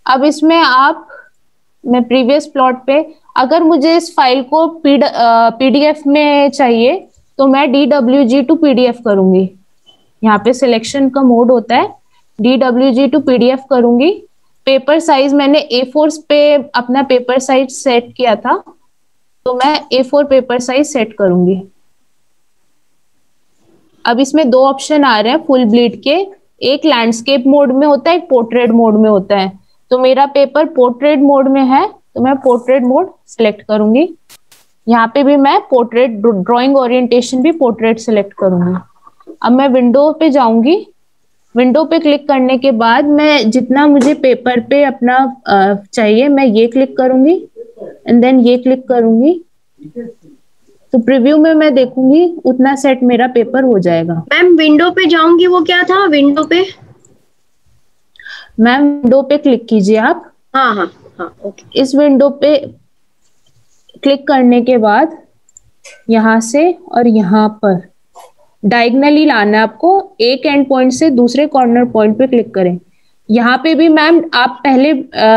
अब इसमें मैं प्रीवियस प्लॉट पे, अगर मुझे इस फाइल को PDF में चाहिए तो मैं DWG to PDF करूंगी। यहाँ पे सिलेक्शन का मोड होता है, DWG to PDF करूंगी। पेपर साइज मैंने A4 पे अपना पेपर साइज सेट किया था तो मैं A4 पेपर साइज सेट करूंगी। अब इसमें दो ऑप्शन आ रहे हैं फुल ब्लीड के, एक लैंडस्केप मोड में होता है, एक पोर्ट्रेट मोड में होता है। तो मेरा पेपर पोर्ट्रेट मोड में है तो मैं पोर्ट्रेट मोड सिलेक्ट करूंगी। यहाँ पे भी मैं पोर्ट्रेट, ड्राइंग ओरिएंटेशन भी पोर्ट्रेट सिलेक्ट करूंगी। अब मैं विंडो पे जाऊंगी। विंडो पे क्लिक करने के बाद मैं जितना मुझे पेपर पे अपना चाहिए मैं ये क्लिक करूंगी एंड देन ये क्लिक करूंगी। तो प्रीव्यू में मैं देखूंगी उतना सेट मेरा पेपर हो जाएगा। मैम विंडो पे जाऊंगी, वो क्या था विंडो पे? मैम विंडो पे क्लिक कीजिए आप। हाँ हाँ हाँ ओके। इस विंडो पे क्लिक करने के बाद यहाँ से और यहाँ पर डायगनली लाना है आपको, एक एंड पॉइंट से दूसरे कॉर्नर पॉइंट पे क्लिक करें। यहाँ पे भी मैम आप पहले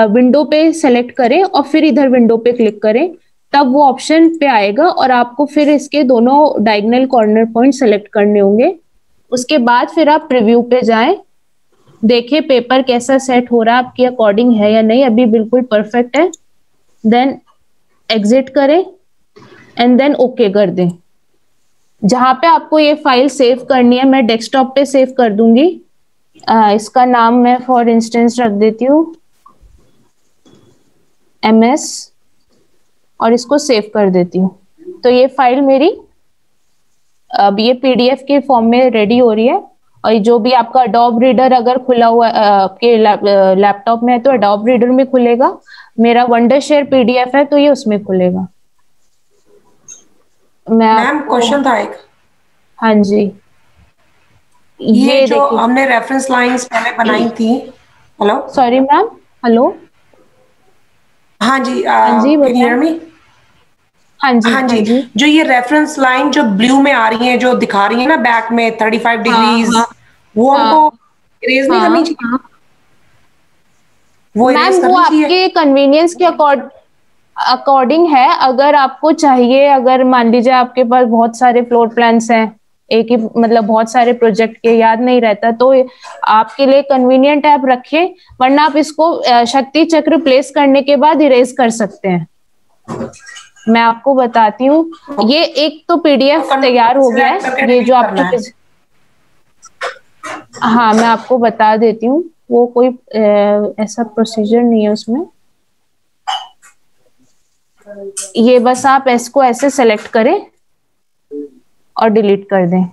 विंडो पे सेलेक्ट करें और फिर इधर विंडो पे क्लिक करें, तब वो ऑप्शन पे आएगा और आपको फिर इसके दोनों डायगनल कॉर्नर पॉइंट सेलेक्ट करने होंगे। उसके बाद फिर आप प्रीव्यू पे जाएं, देखिए पेपर कैसा सेट हो रहा है, आपके अकॉर्डिंग है या नहीं। अभी बिल्कुल परफेक्ट है। देन एग्जिट करें एंड देन ओके कर दें। जहां पे आपको ये फाइल सेव करनी है मैं डेस्कटॉप पे सेव कर दूंगी। इसका नाम मैं फॉर इंस्टेंस रख देती हूँ MS और इसको सेव कर देती हूँ। तो ये फाइल मेरी अब ये PDF के फॉर्म में रेडी हो रही है। और जो भी आपका एडोब रीडर अगर खुला हुआ आपके लैपटॉप में है तो एडोब रीडर में खुलेगा। मेरा वंडरशेयर PDF है तो ये उसमें खुलेगा। मैम क्वेश्चन था एक। हाँ जी, ये जो देखिए। हमने रेफरेंस लाइंस पहले बनाई थी। Hello, sorry ma'am, hello. हाँ जी, हाँ जी, कैन यू बताएं। Hear me? हाँ जी, हाँ हाँ जी, जी। जो ये रेफरेंस लाइन जो ब्लू में आ रही है, जो दिखा रही है ना बैक में 35 हाँ डिग्रीज, हाँ वो हाँ हमको इरेज नहीं करनी हाँ। चाहिए? वो मैम इरेज वो करनी चाहिए? आपके कन्वीनियंस के अकॉर्डिंग है। अगर आपको चाहिए, अगर मान लीजिए आपके पास बहुत सारे फ्लोर प्लान्स हैं, एक ही मतलब बहुत सारे प्रोजेक्ट के, याद नहीं रहता, तो आपके लिए कन्वीनियंट है आप रखें, वरना आप इसको शक्ति चक्र प्लेस करने के बाद इरेज कर सकते हैं। मैं आपको बताती हूँ, ये एक तो पीडीएफ तैयार हो गया सिलेक्ट है, करके ये जो डिलीट करना है। आपके, हाँ मैं आपको बता देती हूँ, वो कोई ऐसा प्रोसीजर नहीं है उसमें। ये बस आप इसको ऐसे सेलेक्ट करें और डिलीट कर दें,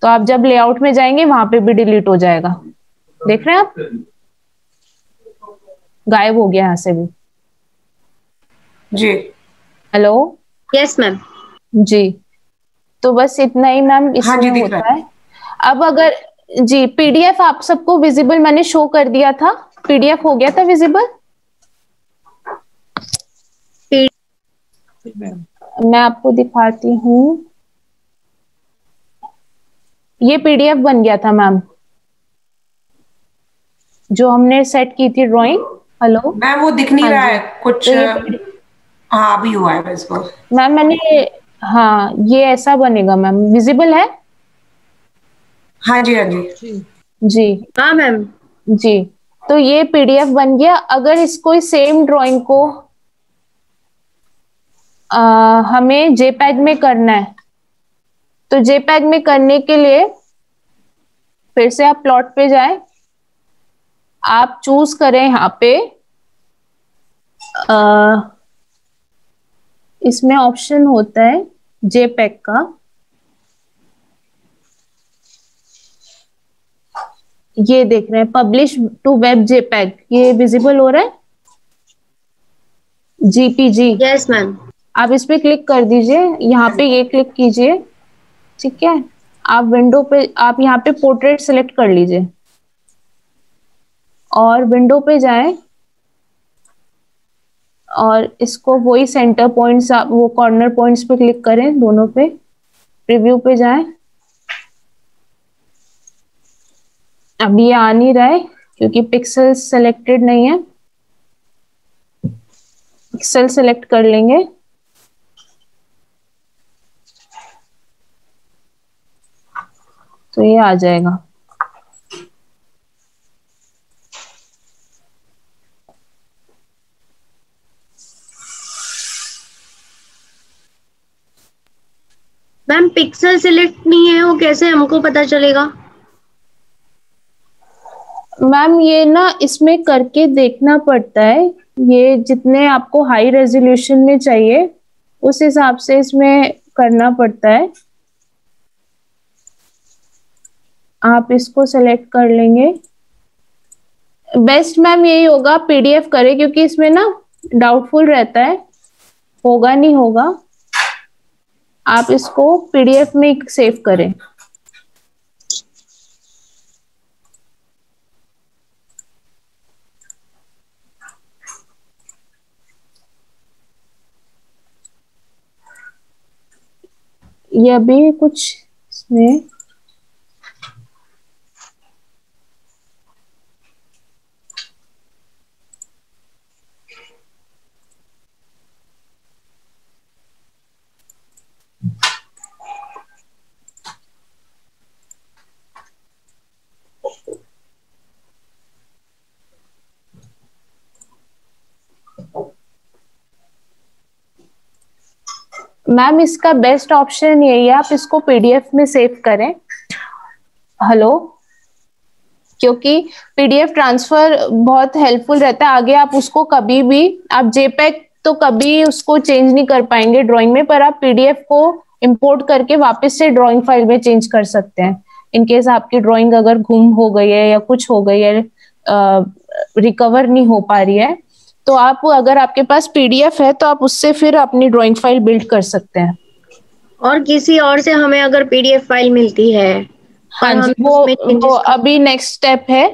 तो आप जब लेआउट में जाएंगे वहां पे भी डिलीट हो जाएगा। देख रहे हैं आप, गायब हो गया यहाँ से भी। जी, हेलो। Yes ma'am. जी, तो बस इतना ही मैम हाँ इसमें जी, दिख रहा होता है। अब अगर जी पीडीएफ आप सबको विजिबल मैंने शो कर दिया था, पीडीएफ हो गया था विजिबल। मैं आपको दिखाती हूँ, ये पीडीएफ बन गया था मैम, जो हमने सेट की थी ड्राइंग। हेलो। मैम वो दिख नहीं हाँ रहा जी, है कुछ। तो ये हाँ, अभी हुआ है बस वो। मैम मैंने, हाँ ये ऐसा बनेगा मैम, विजिबल है। हाँ जी, हाँ जी। जी हाँ मैम। जी, तो ये पीडीएफ बन गया। अगर इसको सेम ड्राइंग को हमें जेपैग में करना है, तो जेपैग में करने के लिए फिर से आप प्लॉट पे जाएं, आप चूज करें यहाँ पे, इसमें ऑप्शन होता है जेपैग का, ये देख रहे हैं पब्लिश टू वेब जेपैग, ये विजिबल हो रहा है, जीपीजी। Yes ma'am. आप इस पे क्लिक कर दीजिए, यहाँ पे ये क्लिक कीजिए, ठीक है। आप विंडो पे, आप यहाँ पे पोर्ट्रेट सेलेक्ट कर लीजिए और विंडो पे जाएं, और इसको वही सेंटर पॉइंट्स, आप वो कॉर्नर पॉइंट्स पे क्लिक करें दोनों पे, प्रीव्यू पे जाएं। अब ये आ नहीं रहा है क्योंकि पिक्सल सेलेक्टेड नहीं है, पिक्सल सेलेक्ट कर लेंगे। तो ये आ जाएगा। मैम पिक्सल सिलेक्ट नहीं है, वो कैसे हमको पता चलेगा? मैम ये ना इसमें करके देखना पड़ता है, ये जितने आपको हाई रेजोल्यूशन में चाहिए उस हिसाब से इसमें करना पड़ता है। आप इसको सेलेक्ट कर लेंगे। बेस्ट मैम यही होगा पीडीएफ करें, क्योंकि इसमें ना डाउटफुल रहता है, होगा नहीं होगा। आप इसको पीडीएफ में सेव करें। ये अभी कुछ इसमें मैम इसका बेस्ट ऑप्शन यही है, आप इसको पीडीएफ में सेव करें। हेलो। क्योंकि पीडीएफ ट्रांसफर बहुत हेल्पफुल रहता है, आगे आप उसको कभी भी, आप जेपैग तो कभी उसको चेंज नहीं कर पाएंगे ड्राइंग में, पर आप पीडीएफ को इंपोर्ट करके वापस से ड्राइंग फाइल में चेंज कर सकते हैं। इनकेस आपकी ड्राइंग अगर गुम हो गई है या कुछ हो गई है, रिकवर नहीं हो पा रही है, तो आप, अगर आपके पास पीडीएफ है तो आप उससे फिर अपनी ड्राइंग फाइल बिल्ड कर सकते हैं। और किसी और से हमें अगर पीडीएफ फाइल मिलती है हाँ जी, वो अभी नेक्स्ट स्टेप है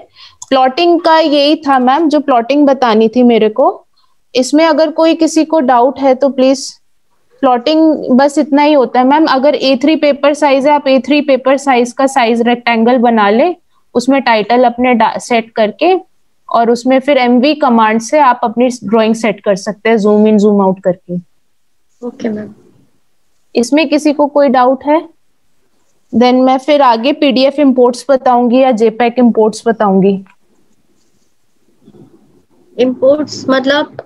प्लॉटिंग का। यही था मैम जो प्लॉटिंग बतानी थी मेरे को। इसमें अगर कोई किसी को डाउट है तो प्लीज, प्लॉटिंग बस इतना ही होता है मैम। अगर A3 पेपर साइज है, आप A3 पेपर साइज का साइज रेक्टेंगल बना ले, उसमें टाइटल अपने सेट करके, और उसमें फिर MV कमांड से आप अपनी ड्राइंग सेट कर सकते हैं, जूम इन जूम आउट करके। Okay ma'am. इसमें किसी को कोई डाउट है? देन मैं फिर आगे PDF इंपोर्ट्स बताऊंगी या JPEG इंपोर्ट्स बताऊंगी। इंपोर्ट्स मतलब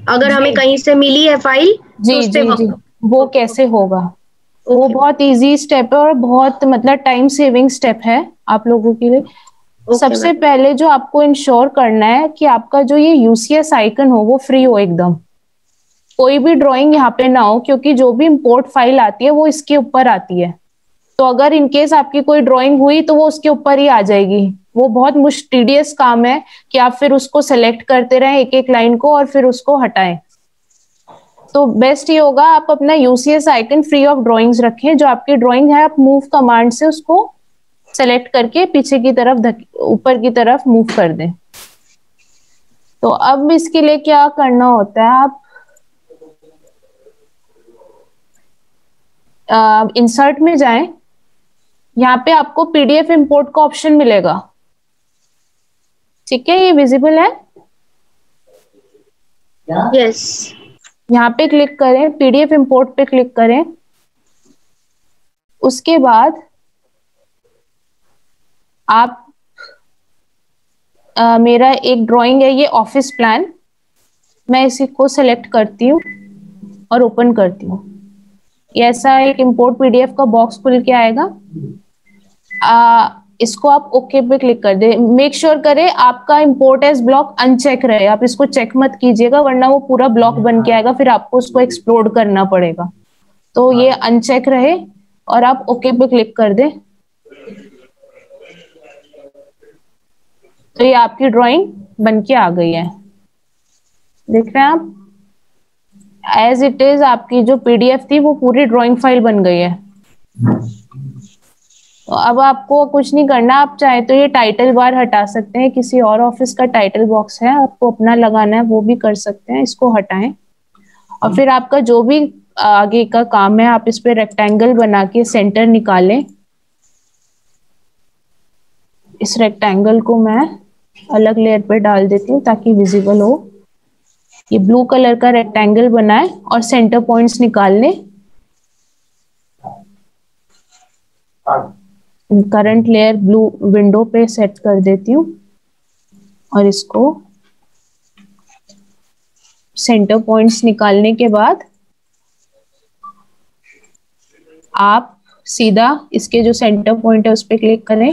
अगर हमें कहीं से मिली है फाइल जी तो जी जी, वो कैसे होगा? वो बहुत इजी स्टेप है और बहुत मतलब टाइम सेविंग स्टेप है आप लोगों के लिए। सबसे पहले जो आपको इंश्योर करना है कि आपका जो ये UCS आइकन हो वो फ्री हो एकदम। कोई भी ड्राइंग यहाँ पे ना हो, क्योंकि जो भी इंपोर्ट फाइल आती है वो इसके ऊपर आती है। तो अगर इनकेस आपकी कोई ड्राइंग हुई तो वो उसके ऊपर ही आ जाएगी। वो बहुत टीडियस काम है कि आप फिर उसको सेलेक्ट करते रहें एक एक लाइन को और फिर उसको हटाएं। तो बेस्ट ये होगा आप अपना UCS icon free of drawings रखें। जो आपकी ड्राइंग है आप मूव कमांड से उसको सेलेक्ट करके पीछे की तरफ ऊपर की तरफ मूव कर दें। तो अब इसके लिए क्या करना होता है, आप इंसर्ट में जाएं। यहाँ पे आपको PDF इंपोर्ट का ऑप्शन मिलेगा, ठीक है? ये विजिबल है? यस। यहाँ पे क्लिक करें, PDF इंपोर्ट पे क्लिक करें। उसके बाद आप मेरा एक ड्राइंग है ये ऑफिस प्लान, मैं इसी को सेलेक्ट करती हूँ और ओपन करती हूँ। ऐसा एक इंपोर्ट PDF का बॉक्स खुल के आएगा। इसको आप ओके पे क्लिक कर दे। मेक श्योर करें आपका इंपोर्ट एज ब्लॉक अनचेक रहे। आप इसको चेक मत कीजिएगा वरना वो पूरा ब्लॉक बन के आएगा, फिर आपको उसको एक्सप्लोड करना पड़ेगा। तो ये अनचेक रहे और आप ओके पे क्लिक कर दें। तो ये आपकी ड्राइंग बन के आ गई है, देख रहे हैं आप? एज इट इज आपकी जो PDF थी वो पूरी ड्राइंग फाइल बन गई है। तो अब आपको कुछ नहीं करना, आप चाहे तो ये टाइटल बार हटा सकते हैं। किसी और ऑफिस का टाइटल बॉक्स है आपको अपना लगाना है वो भी कर सकते हैं। इसको हटाएं और फिर आपका जो भी आगे का काम है आप इस पे रेक्टेंगल बना के सेंटर निकालें। इस रेक्टेंगल को मैं अलग लेयर पे डाल देती हूँ ताकि विजिबल हो। ये ब्लू कलर का रेक्टेंगल बनाए और सेंटर पॉइंट्स निकाल लें। करंट लेयर ब्लू विंडो पे सेट कर देती हूँ और इसको सेंटर पॉइंट्स निकालने के बाद आप सीधा इसके जो सेंटर पॉइंट है उस पर क्लिक करें।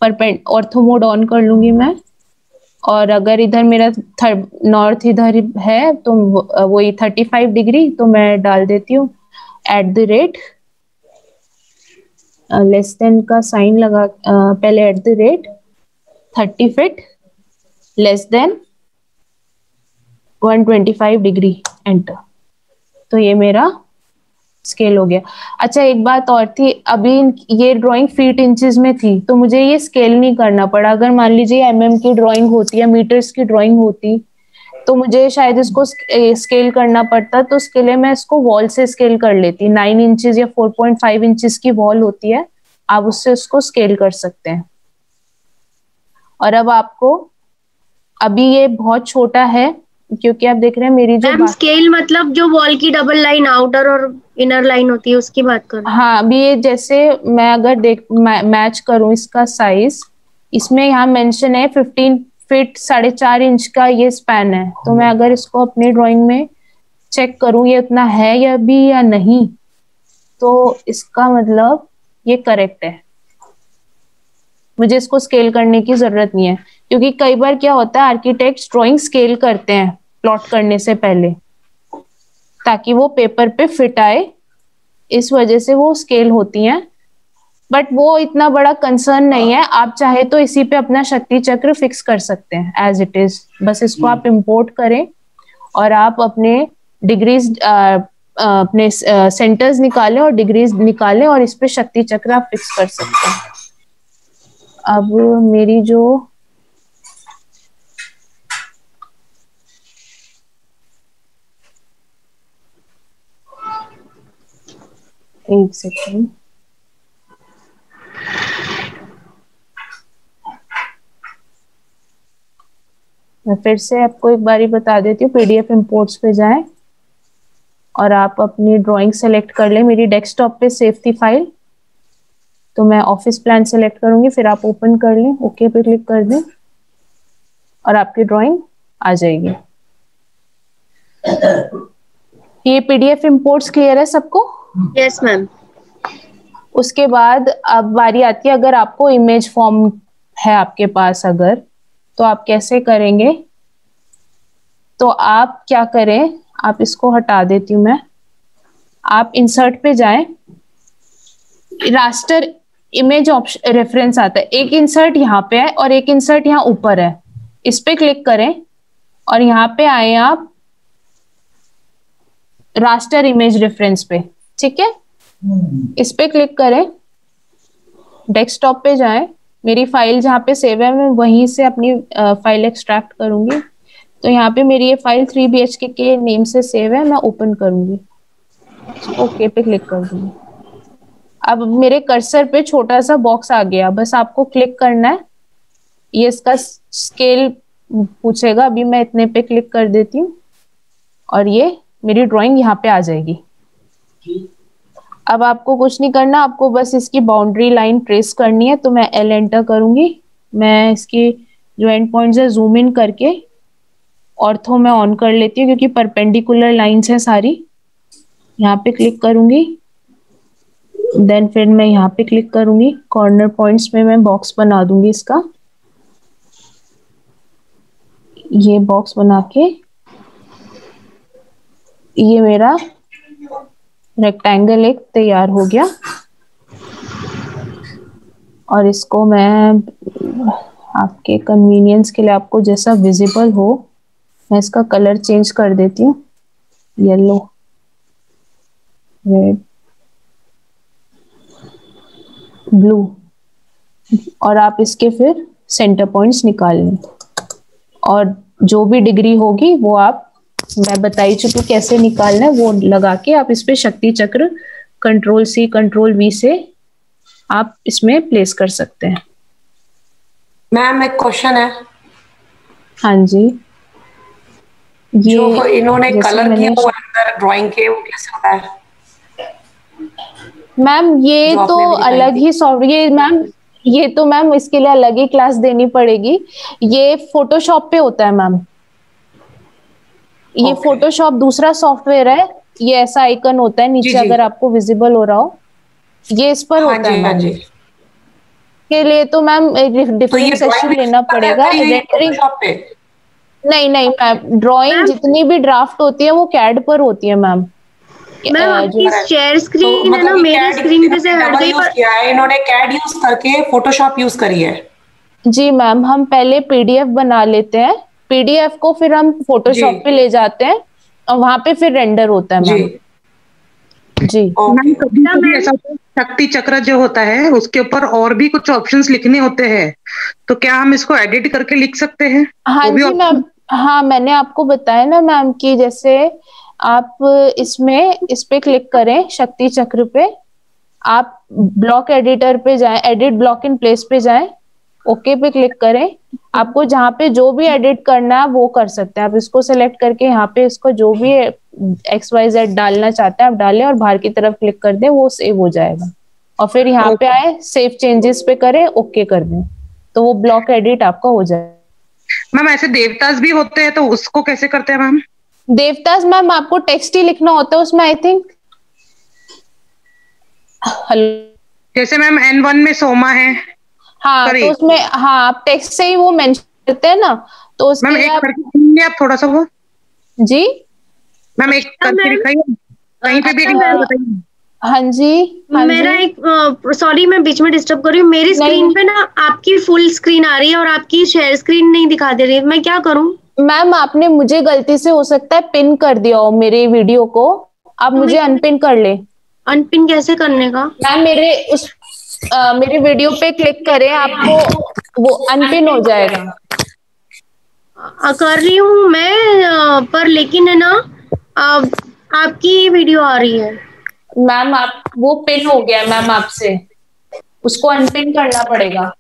ऑर्थो मोड ऑन कर लूंगी मैं, और अगर इधर मेरा नॉर्थ इधर है तो वही 35 डिग्री तो मैं डाल देती हूँ @ लेस देन का साइन लगा, पहले @ 30 feet less then 125 degree, enter. तो ये मेरा स्केल हो गया। अच्छा एक बात और थी, अभी ये ड्राइंग फीट इंचेस में थी तो मुझे ये स्केल नहीं करना पड़ा। अगर मान लीजिए MM की ड्राइंग होती या मीटर्स की ड्राइंग होती तो मुझे शायद इसको स्केल करना पड़ता। तो उसके लिए मैं इसको वॉल से स्केल कर लेती। 9 इंचेस या 4.5 इंचेस की वॉल होती है, आप उससे उसको स्केल कर सकते हैं। और अब आपको, अभी ये बहुत छोटा है क्योंकि आप देख रहे हैं मेरी जो स्केल मतलब जो वॉल की डबल लाइन आउटर और इनर लाइन होती है उसकी बात कर। हाँ, अभी ये जैसे मैं अगर मैच करूं इसका साइज, इसमें यहाँ मेंशन है 15 फीट 4.5 इंच का ये स्पैन है। तो मैं अगर इसको अपनी ड्राइंग में चेक करूं ये उतना है या भी या नहीं, तो इसका मतलब ये करेक्ट है। मुझे इसको स्केल करने की जरूरत नहीं है, क्योंकि कई बार क्या होता है आर्किटेक्ट्स ड्राइंग स्केल करते हैं प्लॉट करने से पहले ताकि वो पेपर पे फिट आए, इस वजह से वो स्केल होती हैं। बट वो इतना बड़ा कंसर्न नहीं है, आप चाहे तो इसी पे अपना शक्ति चक्र फिक्स कर सकते हैं एज इट इज। बस इसको आप इंपोर्ट करें और आप अपने डिग्रीज अपने सेंटर्स निकालें और डिग्रीज निकालें और इस पे शक्ति चक्र आप फिक्स कर सकते हैं। अब मेरी जो एक सेकेंड, मैं फिर से आपको एक बारी बता देती हूँ। पीडीएफ इंपोर्ट्स पे जाएं और आप अपनी ड्राइंग सेलेक्ट कर लें। मेरी डेस्कटॉप पे सेव थी फाइल, तो मैं ऑफिस प्लान सेलेक्ट करूंगी, फिर आप ओपन कर लें, ओके पे क्लिक कर दें और आपकी ड्राइंग आ जाएगी। ये पीडीएफ इंपोर्ट्स क्लियर है सबको? Yes ma'am. उसके बाद अब बारी आती है, अगर आपको इमेज फॉर्म है आपके पास अगर, तो आप कैसे करेंगे? तो आप क्या करें, आप इसको हटा देती हूं मैं, आप इंसर्ट पे जाएं, रास्टर इमेज ऑप्शन रेफरेंस आता है, एक इंसर्ट यहाँ पे है और एक इंसर्ट यहाँ ऊपर है, इस पे क्लिक करें और यहाँ पे आए आप रास्टर इमेज रेफरेंस पे, ठीक है? इस पे क्लिक करें, डेस्कटॉप पे जाएं, मेरी फाइल जहाँ पे सेव है मैं वहीं से अपनी फाइल एक्सट्रैक्ट करूंगी। तो यहाँ पे मेरी ये फाइल 3 BHK के नेम से सेव है, मैं ओपन करूंगी, ओके पे क्लिक कर दूंगी। अब मेरे कर्सर पे छोटा सा बॉक्स आ गया, बस आपको क्लिक करना है, ये इसका स्केल पूछेगा, अभी मैं इतने पे क्लिक कर देती हूँ और ये मेरी ड्राइंग यहाँ पे आ जाएगी। अब आपको कुछ नहीं करना, आपको बस इसकी बाउंड्री लाइन ट्रेस करनी है। तो मैं L एंटर करूंगी, मैं इसकी जो एंड पॉइंट्स है जूम इन करके ऑर्थो में ऑन कर लेती हूँ, क्योंकि परपेंडिकुलर लाइंस है सारी। यहाँ पे क्लिक करूंगी, देन फिर मैं यहाँ पे क्लिक करूंगी, कॉर्नर पॉइंट्स में मैं बॉक्स बना दूंगी इसका, ये बॉक्स बना के ये मेरा रेक्टेंगल एक तैयार हो गया। और इसको मैं आपके कन्वीनियंस के लिए, आपको जैसा विजिबल हो, मैं इसका कलर चेंज कर देती हूँ, येलो, रेड, ब्लू, और आप इसके फिर सेंटर पॉइंट्स निकाल लें और जो भी डिग्री होगी वो आप, मैं बताई चुकी कैसे निकालना है, वो लगा के आप इस पे शक्ति चक्र Ctrl+C Ctrl+V से आप इसमें प्लेस कर सकते हैं। मैम एक क्वेश्चन है। हाँ जी, ये जो इन्होंने कलर किया वो अंदर ड्राइंग के, वो कैसे होता है मैम? ये तो अलग ही सॉफ्टवेयर मैम, ये तो मैम इसके लिए अलग ही क्लास देनी पड़ेगी। ये फोटोशॉप पे होता है मैम, ये फोटोशॉप दूसरा सॉफ्टवेयर है, ये ऐसा आइकन होता है नीचे, अगर आपको विजिबल हो रहा हो, ये इस पर होता है मैम। के लिए तो मैम डिफरेंट सेशन लेना पड़ेगा। रेंडरिंग नहीं मैम, ड्राइंग जितनी भी ड्राफ्ट होती है वो कैड पर होती है मैम। मैम आपकी शेयर स्क्रीन है ना, मेरे स्क्रीन पे से हट गई, पर इन्होंने कैड यूज करके फोटोशॉप यूज करी है। जी मैम, हम पहले पीडीएफ बना लेते हैं, पीडीएफ को फिर हम फोटोशॉप पे ले जाते हैं और वहां पे फिर रेंडर होता है मैम। जी मैम, कभी ऐसा शक्ति चक्र जो होता है उसके ऊपर और भी कुछ ऑप्शंस लिखने होते हैं, तो क्या हम इसको एडिट करके लिख सकते हैं? हाँ जी मैम, हाँ मैंने आपको बताया ना मैम कि जैसे आप इसमें इस पे क्लिक करें शक्ति चक्र पे, आप ब्लॉक एडिटर पे जाएं, एडिट ब्लॉक इन प्लेस पे जाएं, ओके पे क्लिक करें, आपको जहाँ पे जो भी एडिट करना है वो कर सकते हैं। आप इसको सेलेक्ट करके यहाँ पे इसको जो भी XYZ डालना चाहते हैं आप डालें और बाहर की तरफ क्लिक कर दें, वो सेव हो जाएगा। और फिर यहाँ पे आए, सेव चेंजेस पे करें, ओके कर दें, तो वो ब्लॉक एडिट आपका हो जाएगा। मैम ऐसे देवतास भी होते हैं, तो उसको कैसे करते हैं मैम? देवतास मैम आपको टेक्स्ट ही लिखना होता है उसमें, आई थिंक। जैसे मैम N1 में सोमा है, हाँ तो उसमें हाँ आप टेक्स्ट से ही वो मेंशन करते हैं ना, तो उसके मैम एक करके आप थोड़ा सा वो जी मैम एक करके दिखाइए, कहीं पे भी बताइए। हाँ जी, मेरा एक सॉरी मैं बीच में डिस्टर्ब कर रही हूँ, मेरी स्क्रीन पे ना आपकी फुल स्क्रीन आ रही है और आपकी शेयर स्क्रीन नहीं दिखा दे रही है, मैं क्या करूँ? मैम आपने मुझे गलती से हो सकता है पिन कर दिया हो मेरे वीडियो को, आप मुझे अनपिन कर ले। अनपिन कैसे करने का? मैम मेरे वीडियो पे क्लिक करें, आपको वो अनपिन हो जाएगा। कर रही हूँ मैं, पर लेकिन है ना, आपकी वीडियो आ रही है। मैम आप वो पिन हो गया मैम आपसे, उसको अनपिन करना पड़ेगा।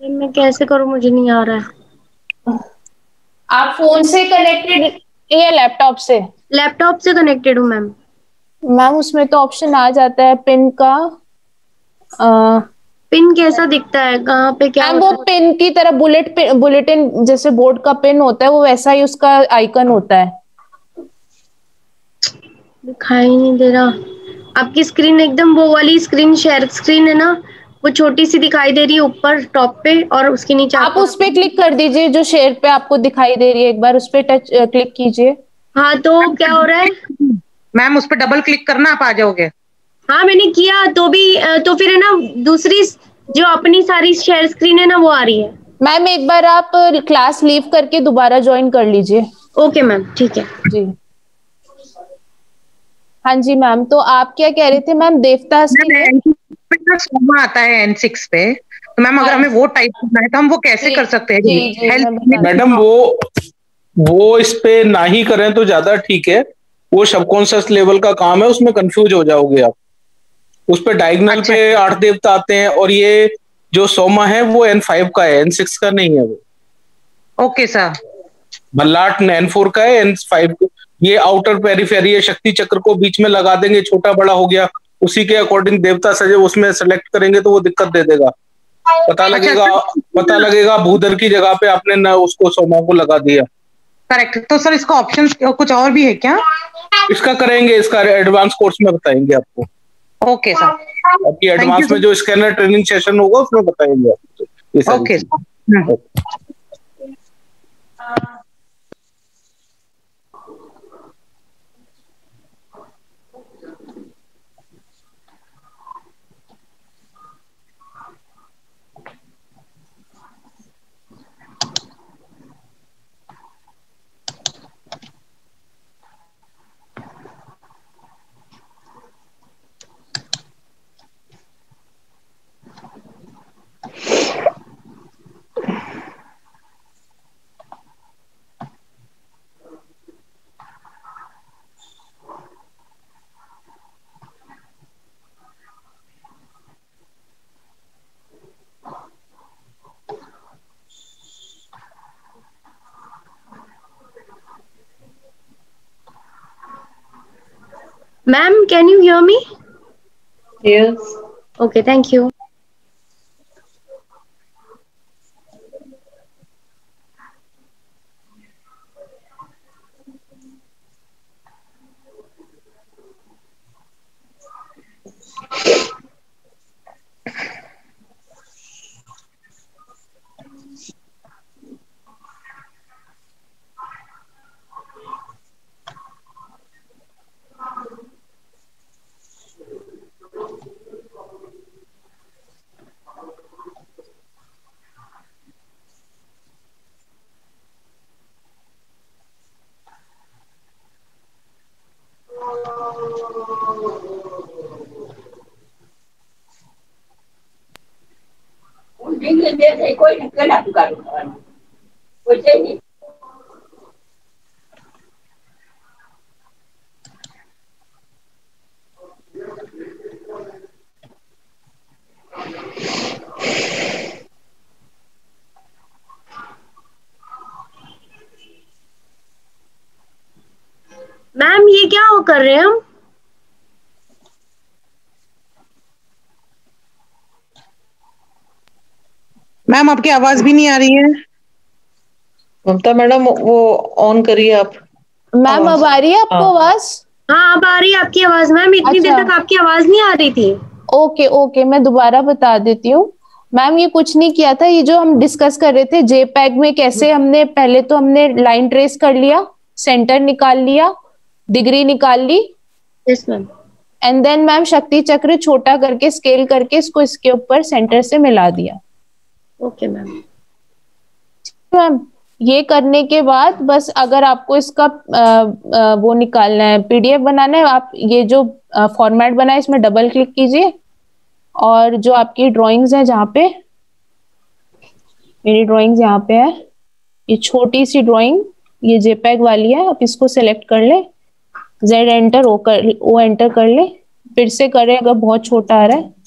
मैं कैसे करूँ, मुझे नहीं आ रहा है। आप फोन से कनेक्टेड या लैपटॉप से? लैपटॉप से कनेक्टेड हूँ मैम। मैम उसमें तो ऑप्शन आ जाता है पिन का। पिन कैसा दिखता है, कहाँ पे क्या मैम वो पिन की तरह बुलेटिन जैसे बोर्ड का पिन होता है, वो वैसा ही उसका आइकन होता है। दिखाई नहीं दे रहा। आपकी स्क्रीन एकदम वो वाली स्क्रीन, शेयर स्क्रीन है ना, वो छोटी सी दिखाई दे रही है ऊपर टॉप पे, और उसके नीचे आप उस पे क्लिक कर दीजिए जो शेयर पे आपको दिखाई दे रही है, एक बार उस पे टच क्लिक कीजिए। हाँ तो क्या हो रहा है मैम? उस पर डबल क्लिक करना, आप आ जाओगे। हाँ मैंने किया तो भी तो फिर है ना, दूसरी जो अपनी सारी शेयर स्क्रीन है ना, वो आ रही है। मैम एक बार आप क्लास लीव करके दोबारा ज्वाइन कर लीजिए। ओके मैम, ठीक है जी। हाँ जी मैम, तो आप क्या कह रहे थे मैम? देवदास के लिए सोमा आता है N6 पे, तो मैम अगर हमें वो टाइप करना है तो हम वो कैसे कर सकते हैं? जी जी मैडम वो इस पे ना ही करें तो ज्यादा ठीक है। वो सबकॉन्शियस लेवल का काम है, उसमें कंफ्यूज हो जाओगे आप। उस पे डायगोनल पे 8 देवता आते हैं, और ये जो सोमा है वो N5 का है, N6 का नहीं है वो। Okay sir. बल्लाट N4 का है, N5 ये आउटर पेरिफेरी है। शक्ति चक्र को बीच में लगा देंगे, छोटा बड़ा हो गया, उसी के अकॉर्डिंग देवता सजे, उसमें सेलेक्ट करेंगे तो वो दिक्कत दे देगा। पता लगेगा भूधर की जगह पे आपने न उसको सोमा को लगा दिया। करेक्ट। तो सर इसका ऑप्शन कुछ और भी है क्या? इसका करेंगे, इसका एडवांस कोर्स में बताएंगे आपको। Okay sir. आपकी एडवांस में जो स्कैनर ट्रेनिंग सेशन होगा उसमें बताएंगे आपको। Okay. Ma'am, can you hear me? Yes. Okay, thank you. Ma'am ये क्या हो कर रहे हैं हम? मैम आपकी आवाज भी नहीं आ रही है। ममता मैडम वो ऑन करिए आप। मैम अब आ रही है आपको आवाज? हाँ अब आ रही है आपकी आवाज मैम, इतनी देर तक आपकी आवाज नहीं आ रही थी। ओके ओके, मैं दोबारा बता देती हूँ। मैम ये कुछ नहीं किया था, ये जो हम डिस्कस कर रहे थे जेपैग में कैसे, हमने पहले तो हमने लाइन ट्रेस कर लिया, सेंटर निकाल लिया, डिग्री निकाल ली। Yes ma'am. And then ma'am शक्ति चक्र छोटा करके स्केल करके इसको इसके ऊपर सेंटर से मिला दिया। Okay ma'am. मैम ये करने के बाद बस अगर आपको इसका वो निकालना है, पीडीएफ बनाना है, आप ये जो फॉर्मेट बना है इसमें डबल क्लिक कीजिए और जो आपकी ड्राइंग्स है, जहाँ पे मेरी ड्राइंग्स यहाँ पे है, ये छोटी सी ड्राइंग ये जेपैग वाली है, आप इसको सेलेक्ट कर ले, जेड एंटर ओ एंटर कर ले, फिर से करें अगर बहुत छोटा आ रहा है।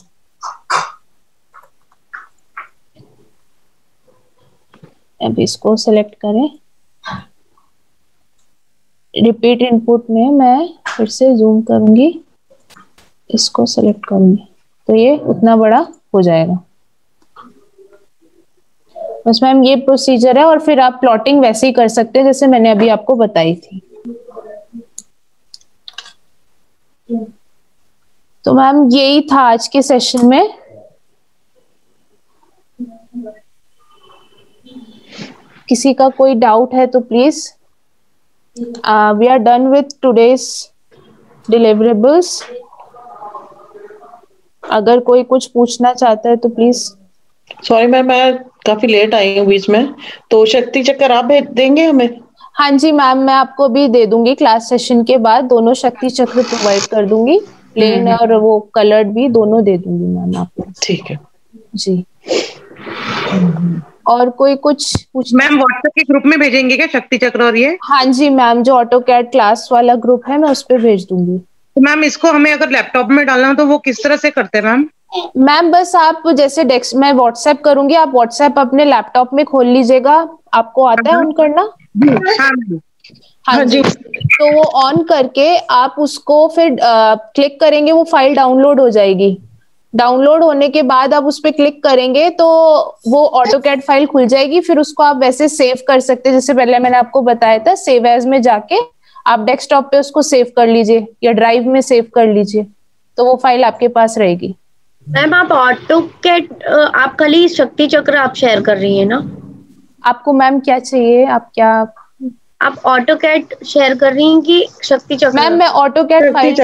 अब इसको सेलेक्ट करें, रिपीट इनपुट में मैं फिर से जूम करूंगी, इसको सेलेक्ट करूंगी तो ये उतना बड़ा हो जाएगा। बस मैम ये प्रोसीजर है और फिर आप प्लॉटिंग वैसे ही कर सकते हैं जैसे मैंने अभी आपको बताई थी। तो मैम यही था आज के सेशन में। किसी का कोई डाउट है तो please. We are done with today's deliverables. अगर कोई कुछ पूछना चाहता है तो प्लीज। सॉरी मैम, मैं काफी लेट आई हूँ बीच में, तो शक्ति चक्कर आप भेज देंगे हमें? हाँ जी मैम, मैं आपको भी दे दूंगी क्लास सेशन के बाद, दोनों शक्ति चक्र प्रोवाइड कर दूंगी, प्लेन और वो कलर्ड भी दोनों दे दूंगी मैम आपको। ठीक है जी। और कोई कुछ पूछ? मैम व्हाट्सएप के ग्रुप में भेजेंगे क्या शक्ति चक्र और ये? हाँ जी मैम, जो ऑटो कैड क्लास वाला ग्रुप है मैं उस पर भेज दूंगी। तो मैम इसको हमें अगर लैपटॉप में डालना हो तो वो किस तरह से करते हैं मैम? मैम बस आप जैसे डेस्क में व्हाट्सएप करूंगी, आप व्हाट्सएप अपने लैपटॉप में खोल लीजिएगा। आपको आता है ऑन करना? हाँ जी। तो वो ऑन करके आप उसको फिर क्लिक करेंगे, वो फाइल डाउनलोड हो जाएगी। डाउनलोड होने के बाद आप उस पर क्लिक करेंगे तो वो ऑटोकैड फाइल खुल जाएगी। फिर उसको आप वैसे सेव कर सकते हैं, जैसे पहले मैंने आपको बताया था, सेव एज में जाके आप डेस्कटॉप पे उसको सेव कर लीजिए या ड्राइव में सेव कर लीजिए, तो वो फाइल आपके पास रहेगी। मैम आप ऑटोकैड आप खाली शक्ति चक्र आप शेयर कर रही है ना? आपको मैम क्या चाहिए? आप ऑटोकैड शेयर कर रही हैं कि शक्ति चक्र? मैम मैं ऑटोकैड फाइल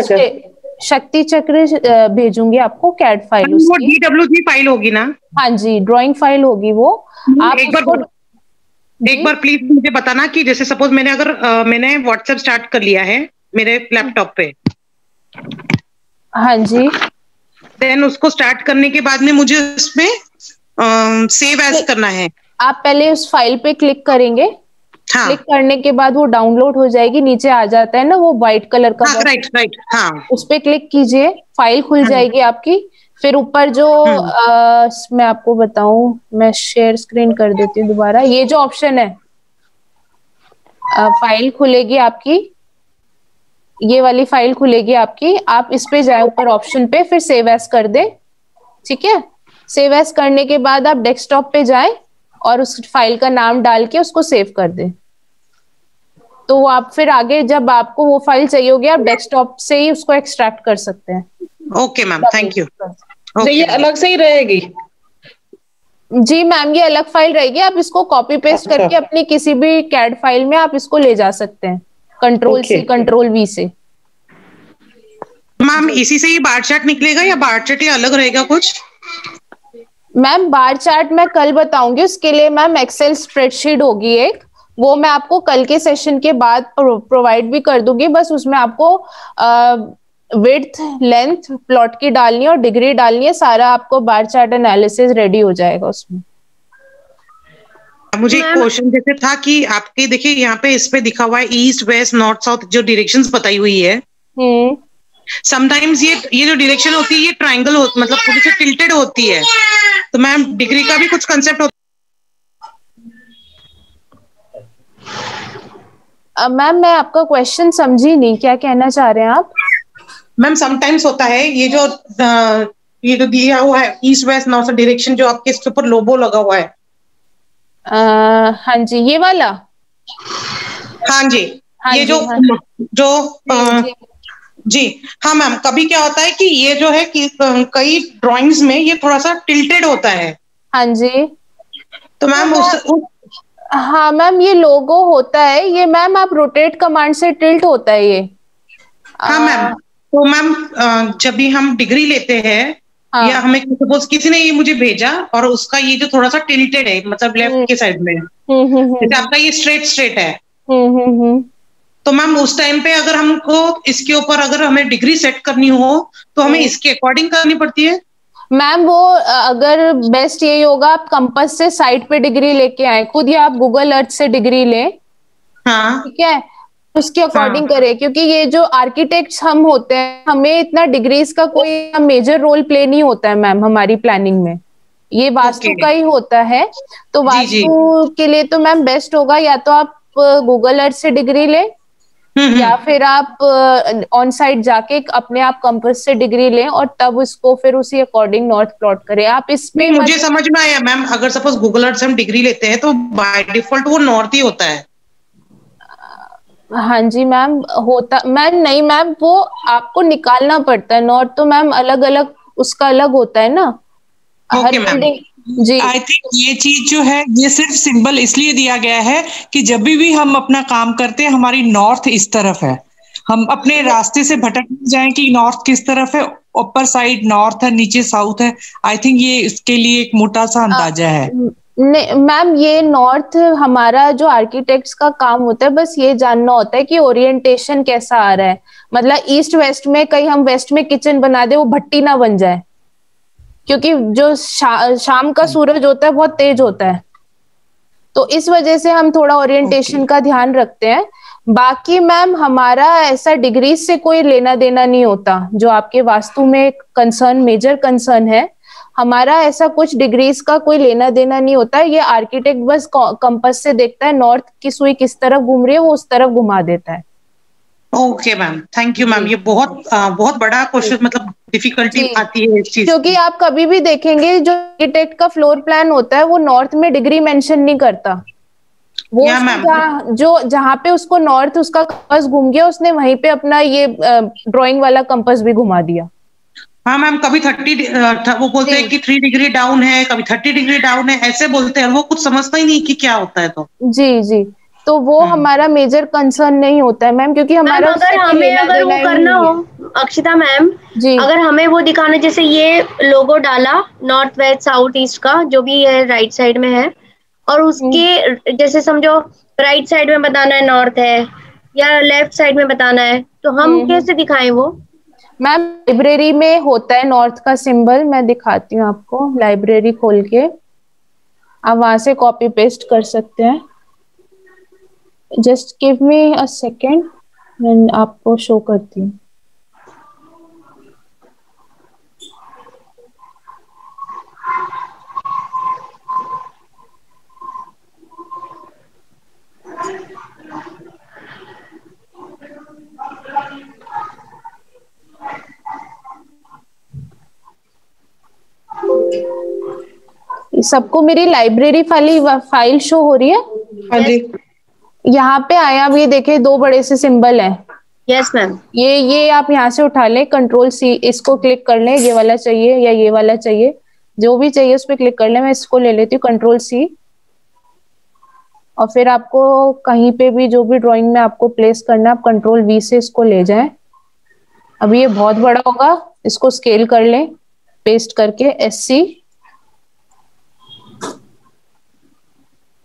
शक्ति चक्र भेजूंगी आपको, कैड फाइल उसकी। वो DWG फाइल होगी ना? हाँ जी, ड्राइंग फाइल होगी वो। आप एक बार प्लीज मुझे बताना कि जैसे सपोज मैंने व्हाट्सएप स्टार्ट कर लिया है मेरे लैपटॉप पे। हाँ जी। देन उसको स्टार्ट करने के बाद में मुझे उसमें सेव एज करना है। आप पहले उस फाइल पे क्लिक करेंगे। हाँ। क्लिक करने के बाद वो डाउनलोड हो जाएगी, नीचे आ जाता है ना वो व्हाइट कलर का। हाँ, राइट। हाँ। उस पे क्लिक कीजिए, फाइल खुल जाएगी आपकी। फिर ऊपर जो मैं आपको बताऊं, मैं शेयर स्क्रीन कर देती हूँ दोबारा। ये जो ऑप्शन है, फाइल खुलेगी आपकी, ये वाली फाइल खुलेगी आपकी। आप इस पे जाए ऊपर ऑप्शन पे, फिर सेव एज कर दे। ठीक है, सेव एज करने के बाद आप डेस्कटॉप पे जाएं और उस फाइल का नाम डाल के उसको सेव कर दें। तो आप फिर आगे जब आपको वो फाइल चाहिए होगी, आप डेस्कटॉप से ही उसको एक्सट्रैक्ट कर सकते हैं। Okay ma'am, thank you. ये अलग से ही रहेगी? जी मैम, ये अलग फाइल रहेगी। आप इसको कॉपी पेस्ट करके अपनी किसी भी कैड फाइल में आप इसको ले जा सकते हैं, कंट्रोल C कंट्रोल V से। मैम इसी से ही बार चार्ट निकलेगा या बार चार्ट ये अलग रहेगा कुछ? मैम बार चार्ट मैं कल बताऊंगी, उसके लिए मैम एक्सेल स्प्रेडशीट होगी एक, वो मैं आपको कल के सेशन के बाद प्रोवाइड भी कर दूंगी। बस उसमें आपको विड्थ लेंथ प्लॉट की डालनी है और डिग्री डालनी है, सारा आपको बार चार्ट एनालिसिस रेडी हो जाएगा उसमें। मुझे एक क्वेश्चन जैसे था कि आपके देखिए यहाँ पे इस पे दिखा हुआ है ईस्ट वेस्ट नॉर्थ साउथ जो डायरेक्शंस बताई हुई है। समटाइम्स ये जो डायरेक्शन होती है ये ट्रायंगल मतलब थोड़ी सी टिल्टेड होती है, तो मैम डिग्री का भी कुछ कंसेप्ट होता है? मैम मैं आपका क्वेश्चन समझी नहीं, क्या कहना चाह रहे हैं आप? मैम समटाइम्स होता है ये जो दिया हुआ है ईस्ट वेस्ट नॉर्थ डायरेक्शन जो आपके इसके ऊपर लोगो लगा हुआ है। हाँ जी, ये वाला। हाँ जी, ये जी हाँ मैम, कभी क्या होता है कि ये जो है कि कई ड्राइंग्स में ये थोड़ा सा टिल्टेड होता है। हाँ जी। तो मैम हाँ मैम, ये लोगो होता है ये मैम, आप रोटेट कमांड से टिल्ट होता है ये। हाँ मैम, तो मैम जब भी हम डिग्री लेते हैं या हमें सपोज किसी ने ये मुझे भेजा और उसका ये जो थोड़ा सा टिल्टेड है मतलब लेफ्ट के साइड में, जैसे आपका ये स्ट्रेट स्ट्रेट है, तो मैम उस टाइम पे अगर हमको इसके ऊपर अगर हमें डिग्री सेट करनी हो तो हमें इसके अकॉर्डिंग करनी पड़ती है? मैम वो अगर बेस्ट यही होगा आप कंपास से साइड पे डिग्री लेके आए खुद, या आप गूगल अर्थ से डिग्री लें। हाँ ठीक है, उसके अकॉर्डिंग करें, क्योंकि ये जो आर्किटेक्ट्स हम होते हैं हमें इतना डिग्रीज का कोई मेजर रोल प्ले नहीं होता है मैम हमारी प्लानिंग में, ये वास्तु का ही होता है। तो वास्तु के लिए तो मैम बेस्ट होगा या तो आप गूगल अर्थ से डिग्री लें या फिर आप ऑन साइट जाके अपने आप कंपास से डिग्री लें और तब उसको फिर उसी अकॉर्डिंग नॉर्थ प्लॉट करें। आप इसमें मुझे समझ में आया मैम, अगर सपोज गूगल अर्थ से हम डिग्री लेते हैं तो बाय डिफॉल्ट वो नॉर्थ ही होता है। हाँ जी मैम, होता मैम नहीं मैम, वो आपको निकालना पड़ता है नॉर्थ, तो मैम अलग अलग उसका अलग होता है ना हर बिल्डिंग। जी आई थिंक ये चीज जो है ये सिर्फ सिंबल इसलिए दिया गया है कि जब भी हम अपना काम करते हैं हमारी नॉर्थ इस तरफ है, हम अपने रास्ते से भटक जाएं कि नॉर्थ किस तरफ है, ऊपर साइड नॉर्थ है नीचे साउथ है। आई थिंक ये इसके लिए एक मोटा सा अंदाजा है। नहीं मैम, ये नॉर्थ हमारा जो आर्किटेक्ट्स का काम होता है बस ये जानना होता है कि ओरिएंटेशन कैसा आ रहा है, मतलब ईस्ट वेस्ट में कहीं हम वेस्ट में किचन बना दे वो भट्टी ना बन जाए, क्योंकि जो शाम का सूरज होता है बहुत तेज होता है, तो इस वजह से हम थोड़ा ओरिएंटेशन का ध्यान रखते हैं। बाकी मैम हमारा ऐसा डिग्रीज से कोई लेना देना नहीं होता, जो आपके वास्तु में कंसर्न मेजर कंसर्न है, हमारा ऐसा कुछ डिग्रीज का कोई लेना देना नहीं होता। ये आर्किटेक्ट बस कंपास से देखता है नॉर्थ की सुई किस तरफ घूम रही है वो उस तरफ घुमा देता है। Okay ma'am, thank you ma'am, ये बहुत बड़ा क्वेश्चन, मतलब डिफिकल्टी आती है इस चीज, क्योंकि आप कभी भी देखेंगे जो आर्किटेक्ट का फ्लोर प्लान होता है वो नॉर्थ में डिग्री मेंशन नहीं करता, वो जो जहाँ पे उसको नॉर्थ उसका कंपास घूम गया उसने वहीं पे अपना ये ड्राइंग वाला कंपास भी घुमा दिया। हाँ मैम, कभी 30 वो बोलते हैं कि 3 डिग्री डाउन है, कभी 30 डिग्री डाउन है, ऐसे बोलते हैं, वो कुछ समझता ही नहीं कि क्या होता है। तो जी, तो वो हमारा मेजर कंसर्न नहीं होता है मैम, क्योंकि हमारा अगर वो करना हो अक्षिता मैम, अगर हमें वो दिखाना, जैसे ये लोगो डाला नॉर्थ वेस्ट साउथ ईस्ट का जो भी है राइट साइड में है, और उसके जैसे समझो राइट साइड में बताना है नॉर्थ है या लेफ्ट साइड में बताना है, तो हम कैसे दिखाएं वो? मैम लाइब्रेरी में होता है नॉर्थ का सिंबल, मैं दिखाती हूँ आपको, लाइब्रेरी खोल के आप वहां से कॉपी पेस्ट कर सकते हैं। Just give me a second, मैं आपको शो करती हूँ। सबको मेरी लाइब्रेरी फाइल शो हो रही है? हाँ जी। यहाँ पे आया, अब ये देखे 2 बड़े से सिंबल हैं। Yes ma'am. ये आप यहाँ से उठा लें, कंट्रोल सी, इसको क्लिक कर लें, ये वाला चाहिए या ये वाला चाहिए, जो भी चाहिए उस पर क्लिक कर लें। मैं इसको ले लेती हूँ कंट्रोल सी, और फिर आपको कहीं पे भी जो भी ड्राइंग में आपको प्लेस करना है आप कंट्रोल वी से इसको ले जाएं। अब ये बहुत बड़ा होगा, इसको स्केल कर लें पेस्ट करके, SC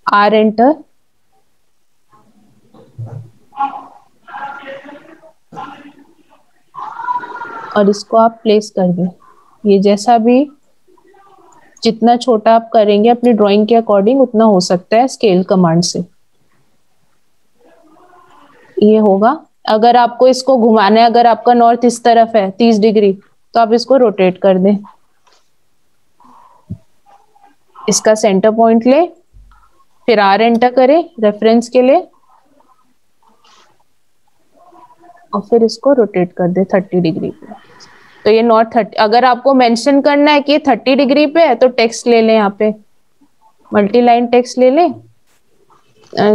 R एंटर, और इसको आप प्लेस कर दें। ये जैसा भी जितना छोटा आप करेंगे अपनी ड्राइंग के अकॉर्डिंग उतना हो सकता है स्केल कमांड से, ये होगा। अगर आपको इसको घुमाना है, अगर आपका नॉर्थ इस तरफ है 30 डिग्री, तो आप इसको रोटेट कर दें, इसका सेंटर पॉइंट ले, फिर R एंटर करें रेफरेंस के लिए, और फिर इसको रोटेट कर दे 30 डिग्री पे। तो ये नॉट 30, अगर आपको मेंशन करना है कि ये 30 डिग्री पे है तो टेक्स्ट ले लें, यहाँ पे मल्टी लाइन टेक्स्ट ले लें,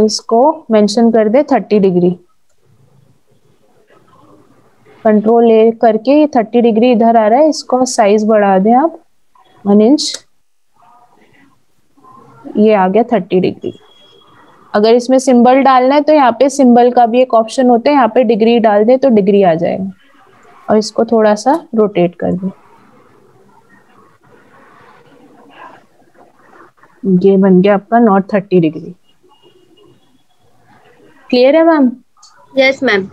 इसको मेंशन कर दे 30 डिग्री, कंट्रोल ए करके ये 30 डिग्री इधर आ रहा है, इसको साइज बढ़ा दें आप 1 इंच, ये आ गया 30 डिग्री। अगर इसमें सिंबल डालना है तो यहाँ पे सिंबल का भी एक ऑप्शन होता है, यहाँ पे डिग्री डाल दे तो डिग्री आ जाएगा, और इसको थोड़ा सा रोटेट कर दे, ये बन गया आपका नॉट 30 डिग्री। क्लियर है मैम? Yes ma'am.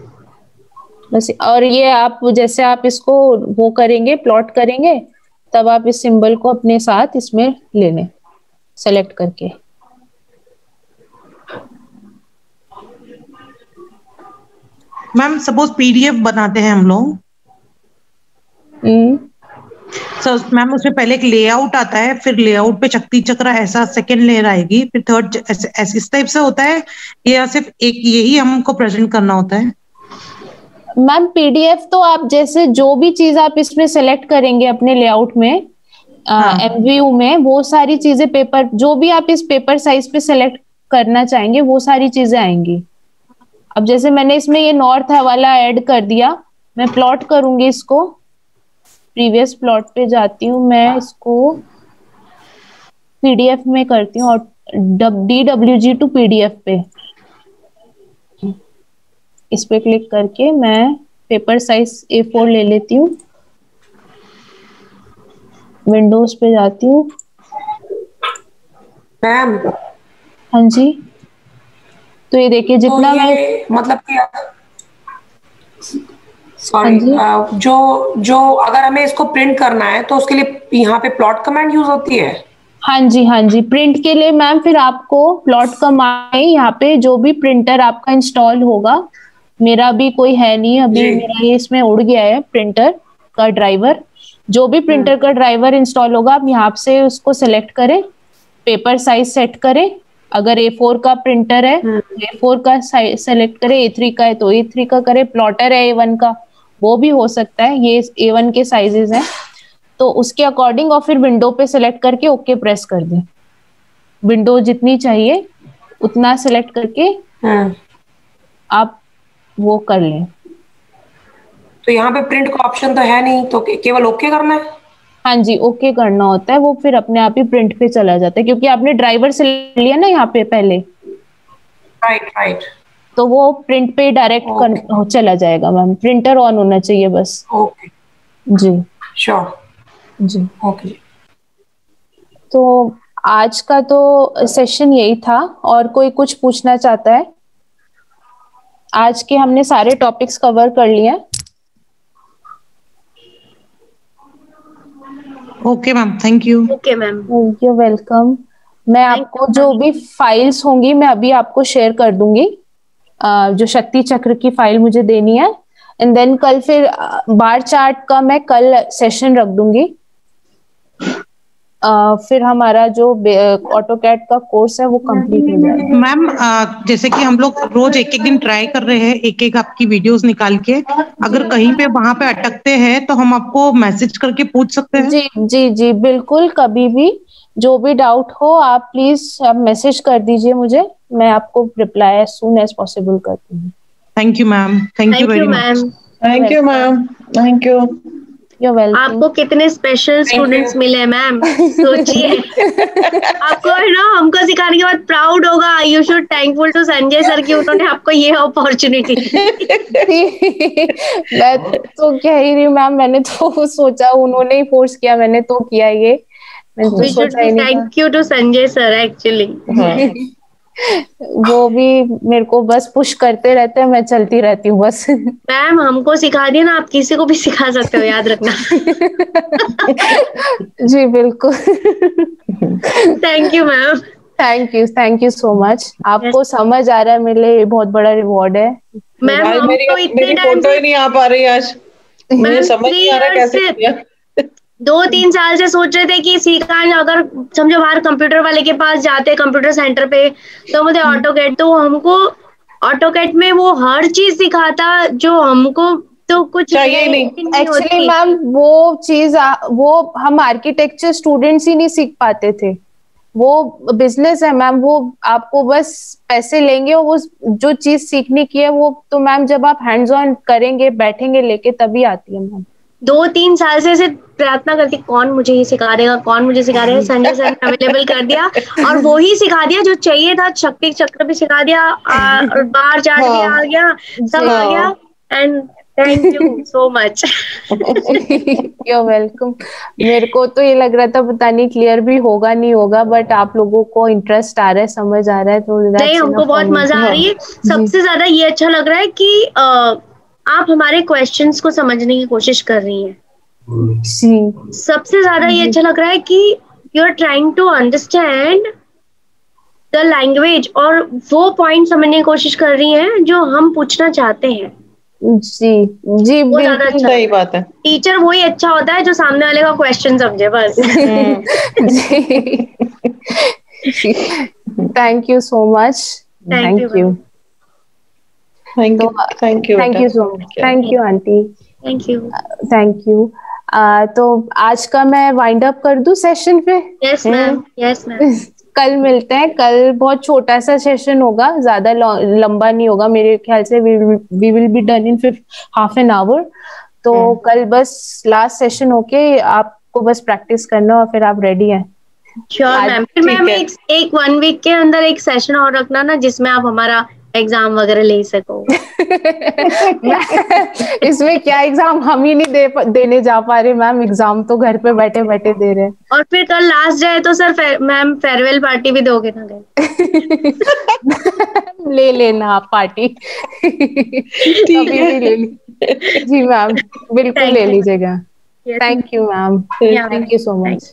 बस, और ये आप जैसे आप इसको वो करेंगे, प्लॉट करेंगे, तब आप इस सिंबल को अपने साथ इसमें ले लें, सेलेक्ट करके। मैम सपोज पीडीएफ बनाते हैं हम लोग, मैम उसमें पहले एक लेआउट आता है, फिर लेआउट पे शक्ति चक्र ऐसा सेकंड लेयर आएगी, फिर थर्ड इस टाइप से होता है, या सिर्फ एक यही हमको प्रेजेंट करना होता है? मैम पीडीएफ तो आप जैसे जो भी चीज आप इसमें सेलेक्ट करेंगे अपने लेआउट में, एमवीयू में, वो सारी चीजें पेपर, जो भी आप इस पेपर साइज पे सेलेक्ट करना चाहेंगे वो सारी चीजें आएंगी। अब जैसे मैंने इसमें ये नॉर्थ वाला ऐड कर दिया, मैं प्लॉट करूंगी इसको, प्रीवियस प्लॉट पे जाती हूँ, मैं इसको पीडीएफ में करती हूँ और DWG टू पीडीएफ पे, इस पे क्लिक करके मैं पेपर साइज A4 ले लेती हूँ, विंडोज पे जाती हूँ। मैम हाँ जी, तो ये देखिए जितना तो ये मतलब कि सॉरी, जो अगर हमें इसको प्रिंट करना है तो उसके लिए यहाँ पे प्लॉट कमांड यूज होती है? हाँ जी, प्रिंट के लिए मैम फिर आपको प्लॉट कमांड, यहाँ पे जो भी प्रिंटर आपका इंस्टॉल होगा, मेरा भी कोई है नहीं अभी, मेरा ये इसमें उड़ गया है प्रिंटर का ड्राइवर, जो भी प्रिंटर का ड्राइवर इंस्टॉल होगा आप यहाँ से उसको सेलेक्ट करें, पेपर साइज सेट करें, अगर A4 का प्रिंटर है A4 का सेलेक्ट करें, A3 का है तो A3 का करें, प्लॉटर है A1 का वो भी हो सकता है, ये A1 के साइजेस हैं तो उसके अकॉर्डिंग, और फिर विंडो पे सेलेक्ट करके ओके प्रेस कर दें, विंडो जितनी चाहिए उतना सेलेक्ट करके आप वो कर लें। तो यहाँ पे प्रिंट का ऑप्शन तो है नहीं, तो केवल ओके करना है? हाँ जी, ओके करना होता है, वो फिर अपने आप ही प्रिंट पे चला जाता है, क्योंकि आपने ड्राइवर सेलेक्ट लिया ना यहाँ पे पहले। राइट। तो वो प्रिंट पे डायरेक्ट चला जाएगा मैम, प्रिंटर ऑन होना चाहिए बस। ओके जी श्योर जी। ओके, तो आज का तो सेशन यही था, और कोई कुछ पूछना चाहता है? आज के हमने सारे टॉपिक्स कवर कर लिए हैं। Okay ma'am, thank you. Okay ma'am, you welcome. मैं आपको जो भी फाइल्स होंगी मैं अभी आपको शेयर कर दूंगी, जो शक्ति चक्र की फाइल मुझे देनी है, एंड देन कल फिर बार चार्ट का मैं कल सेशन रख दूंगी। फिर हमारा जो ऑटोकैड का कोर्स है वो कंप्लीट हो जाएगा। मैम जैसे कि हम लोग रोज एक दिन ट्राई कर रहे हैं, एक आपकी वीडियोस निकाल के, अगर कहीं पे वहां पे अटकते हैं तो हम आपको मैसेज करके पूछ सकते हैं? जी बिल्कुल, कभी भी जो भी डाउट हो आप प्लीज मैसेज कर दीजिए मुझे, मैं आपको reply as soon as possible करती हूँ। Thank you ma'am, thank you very much. Thank you ma'am, thank you. आपको कितने स्पेशल स्टूडेंट्स मिले मैम, सोचिए। आपको है ना, हमको सिखाने के बाद प्राउड होगा। You should thankful to Sanjay sir कि उन्होंने आपको ये अपॉर्चुनिटी मैं तो कह ही रही मैम, मैंने तो सोचा उन्होंने ही फोर्स किया, मैंने तो किया ये, मैंने तो सोचा ही नहीं। Thank you to Sanjay sir actually. वो भी मेरे को बस पुश करते रहते हैं, मैं चलती रहती हूँ बस। मैम हमको सिखा दिया ना, आप किसी को भी सिखा सकते हो, याद रखना। जी बिल्कुल। Thank you ma'am. Thank you so much. आपको समझ आ रहा है, मेरे लिए बहुत बड़ा रिवॉर्ड है मैम। मेरी फोटो ही नहीं आ पा रही आज, मुझे समझ नहीं आ रहा कैसे किया। 2-3 साल से सोच रहे थे कि सीखा, अगर समझो बाहर कंप्यूटर वाले के पास जाते, कंप्यूटर सेंटर पे, तो मुझे ऑटोकैड, तो हमको ऑटोकैड में वो हर चीज सिखाता जो हमको तो कुछ चाहिए नहीं। एक्चुअली मैम वो चीज वो हम आर्किटेक्चर स्टूडेंट्स ही नहीं सीख पाते थे, वो बिजनेस है मैम, वो आपको बस पैसे लेंगे और वो जो चीज सीखने की है वो तो मैम जब आप हैंड्स ऑन करेंगे, बैठेंगे लेके, तभी आती है मैम। 2-3 साल से प्रार्थना करती, कौन मुझे ये सिखा देगा, कौन मुझे सिखा देगा। संजय सर ने अवेलेबल कर दिया और वो ही सिखा दिया जो चाहिए था। शक्ति चक्र भी सिखा दिया और बार चार्ट भी आ गया, सब आ गया, and thank you so much. You're welcome. मेरे को तो ये लग रहा था पता नहीं क्लियर भी होगा नहीं होगा, बट आप लोगों को इंटरेस्ट आ रहा है, समझ आ रहा है, तो नहीं, हमको बहुत मजा आ रही है। सबसे ज्यादा ये अच्छा लग रहा है कि आप हमारे क्वेश्चंस को समझने की कोशिश कर रही हैं। सबसे ज्यादा ये अच्छा लग रहा है कि you are trying to understand the language और वो पॉइंट समझने की कोशिश कर रही हैं जो हम पूछना चाहते हैं। जी जी, वो ज्यादा अच्छा सही बात है। टीचर वही अच्छा होता है जो सामने वाले का क्वेश्चन समझे बस। जी, thank you so much. Thank you thank you thank you thank you so much. Thank you aunty. Thank you thank you. तो आज का मैं वाइंड अप कर दूं सेशन पे? Yes ma'am, yes ma'am. कल मिलते हैं। कल बहुत छोटा सा सेशन होगा, ज्यादा लंबा नहीं होगा मेरे ख्याल से। We will be done in half an hour. तो कल बस लास्ट सेशन होके आपको बस प्रैक्टिस करना और फिर आप रेडी हैं। Sure ma'am. फिर मैम एक 1 वीक के अंदर एक सेशन और रखना ना, जिसमें आप हमारा एग्जाम वगैरह ले सको। इसमें क्या एग्जाम, हम ही नहीं देने जा पा रहे मैम। एग्जाम तो घर पे बैठे बैठे दे रहे हैं। और फिर कल लास्ट जाए तो सर मैम फेयरवेल पार्टी भी दोगे ना? ले लेना आप पार्टी। कभी भी ले जी मैम, बिल्कुल ले लीजिएगा। Thank you ma'am, thank you so much.